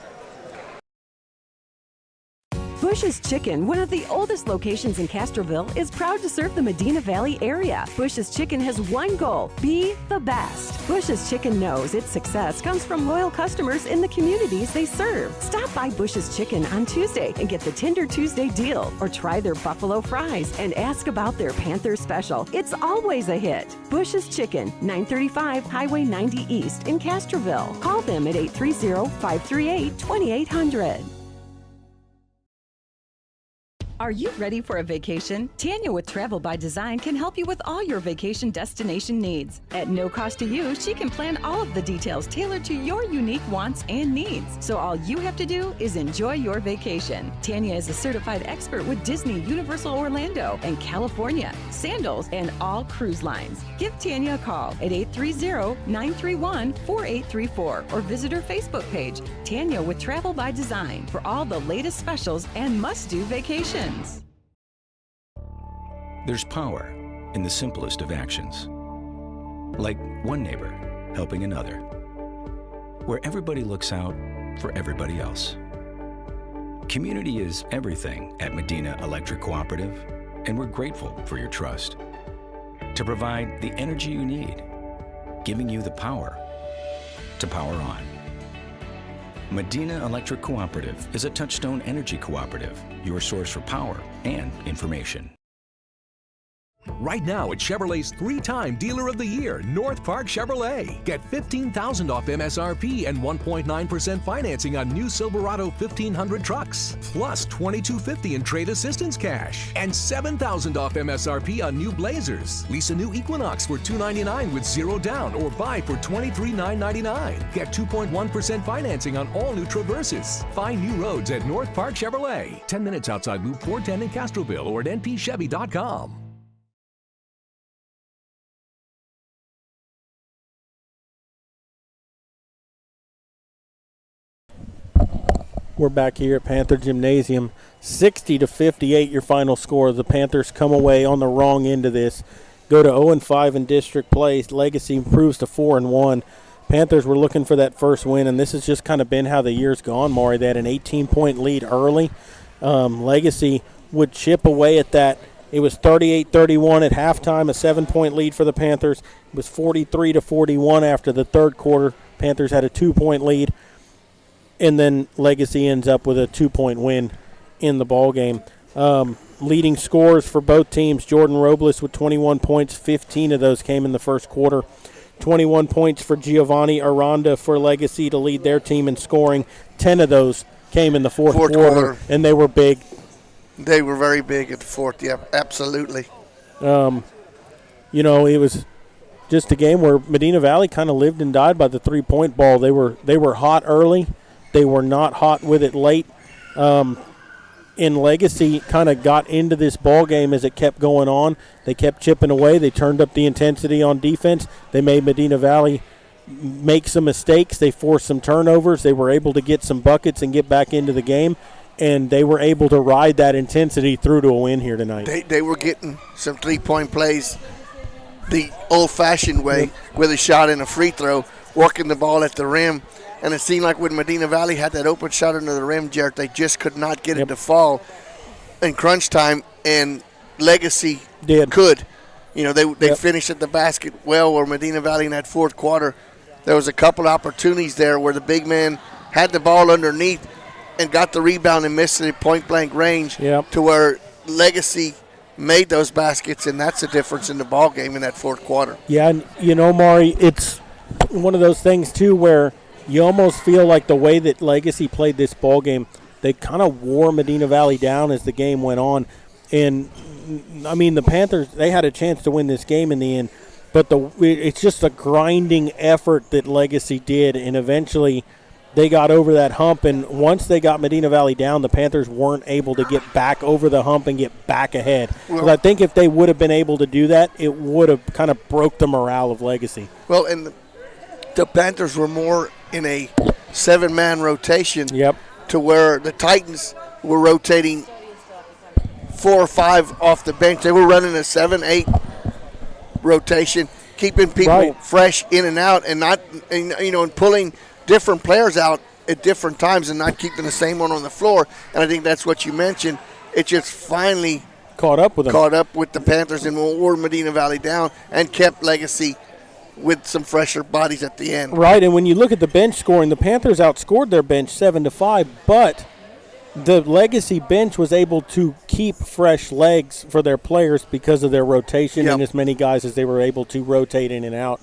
Bush's Chicken, one of the oldest locations in Castroville, is proud to serve the Medina Valley area. Bush's Chicken has one goal: be the best. Bush's Chicken knows its success comes from loyal customers in the communities they serve. Stop by Bush's Chicken on Tuesday and get the Tender Tuesday deal, or try their buffalo fries and ask about their Panther special. It's always a hit. Bush's Chicken, 935 Highway 90 East in Castroville. Call them at 830-538-2800. Are you ready for a vacation? Tanya with Travel by Design can help you with all your vacation destination needs. At no cost to you, she can plan all of the details tailored to your unique wants and needs. So all you have to do is enjoy your vacation. Tanya is a certified expert with Disney, Universal Orlando, and California, Sandals, and all cruise lines. Give Tanya a call at 830-931-4834 or visit her Facebook page, Tanya with Travel by Design, for all the latest specials and must-do vacations. There's power in the simplest of actions. Like one neighbor helping another, where everybody looks out for everybody else. Community is everything at Medina Electric Cooperative, and we're grateful for your trust. To provide the energy you need, giving you the power to power on. Medina Electric Cooperative is a Touchstone Energy Cooperative, your source for power and information. Right now at Chevrolet's 3-time Dealer of the Year, North Park Chevrolet. Get $15,000 off MSRP and 1.9% financing on new Silverado 1500 trucks, plus $2,250 in trade assistance cash, and $7,000 off MSRP on new Blazers. Lease a new Equinox for $299 with zero down, or buy for $23,999. Get 2.1% financing on all new Traverses. Find new roads at North Park Chevrolet, 10 minutes outside Loop 410 in Castroville, or at npchevy.com. We're back here at Panther Gymnasium. 60-58 your final score. The Panthers come away on the wrong end of this. Go to 0-5 in district play. Legacy improves to 4-1. Panthers were looking for that first win, and this has just kind of been how the year's gone, Maury. They had an 18-point lead early. Legacy would chip away at that. It was 38-31 at halftime, a 7-point lead for the Panthers. It was 43-41 after the third quarter. Panthers had a 2-point lead. And then Legacy ends up with a 2-point win in the ball game. Leading scorers for both teams, Jordan Robles with 21 points. 15 of those came in the first quarter. 21 points for Giovanni Aranda for Legacy to lead their team in scoring. 10 of those came in the fourth quarter, and they were big. They were very big at the fourth, yeah, absolutely. It was just a game where Medina Valley kind of lived and died by the three-point ball. They were hot early. They were not hot with it late. In Legacy kind of got into this ball game as it kept going on. They kept chipping away. They turned up the intensity on defense. They made Medina Valley make some mistakes. They forced some turnovers. They were able to get some buckets and get back into the game, and they were able to ride that intensity through to a win here tonight. They were getting some three-point plays the old-fashioned way, with a shot and a free throw, working the ball at the rim. And it seemed like when Medina Valley had that open shot under the rim, Jarrett, they just could not get it to fall in crunch time, and Legacy could. They finished at the basket well, where Medina Valley in that fourth quarter, there was a couple opportunities there where the big man had the ball underneath and got the rebound and missed it at point-blank range to where Legacy made those baskets, and that's the difference in the ball game in that fourth quarter. Yeah, and Maury, it's one of those things too where you almost feel like the way that Legacy played this ball game, they kind of wore Medina Valley down as the game went on. And I mean, the Panthers, they had a chance to win this game in the end, but it's just a grinding effort that Legacy did, and eventually they got over that hump. And once they got Medina Valley down, the Panthers weren't able to get back over the hump and get back ahead. Well, I think if they would have been able to do that, it would have kind of broke the morale of Legacy. Well, and the Panthers were more in a 7-man rotation. Yep. To where the Titans were rotating 4 or 5 off the bench. They were running a 7-8 rotation, keeping people fresh in and out, and not, and pulling different players out at different times and not keeping the same one on the floor. And I think that's what you mentioned. It just finally caught up with the Panthers and wore Medina Valley down and kept Legacy with some fresher bodies at the end. Right, and when you look at the bench scoring, the Panthers outscored their bench 7-5, but the Legacy bench was able to keep fresh legs for their players because of their rotation and as many guys as they were able to rotate in and out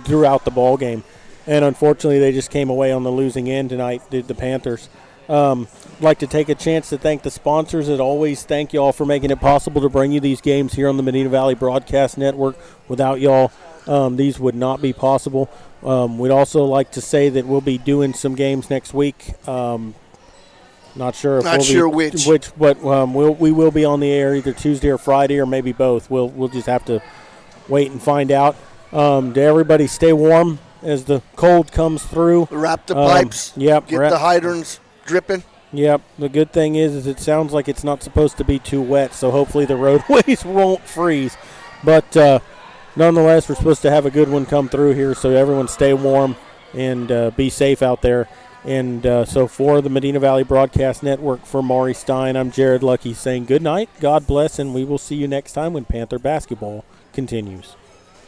throughout the ball game. And unfortunately, they just came away on the losing end tonight, the Panthers. I'd like to take a chance to thank the sponsors. As always, thank you all for making it possible to bring you these games here on the Medina Valley Broadcast Network. Without y'all, these would not be possible. We'd also like to say that we'll be doing some games next week. Not sure which, but we will be on the air either Tuesday or Friday or maybe both. We'll just have to wait and find out. To everybody, stay warm as the cold comes through. Wrap the pipes. Yep. Get the hydrants dripping. Yep. The good thing is it sounds like it's not supposed to be too wet, so hopefully the roadways won't freeze. But nonetheless, we're supposed to have a good one come through here, so everyone stay warm and be safe out there. And so for the Medina Valley Broadcast Network, for Maury Stein, I'm Jared Lucky saying good night, God bless, and we will see you next time when Panther basketball continues.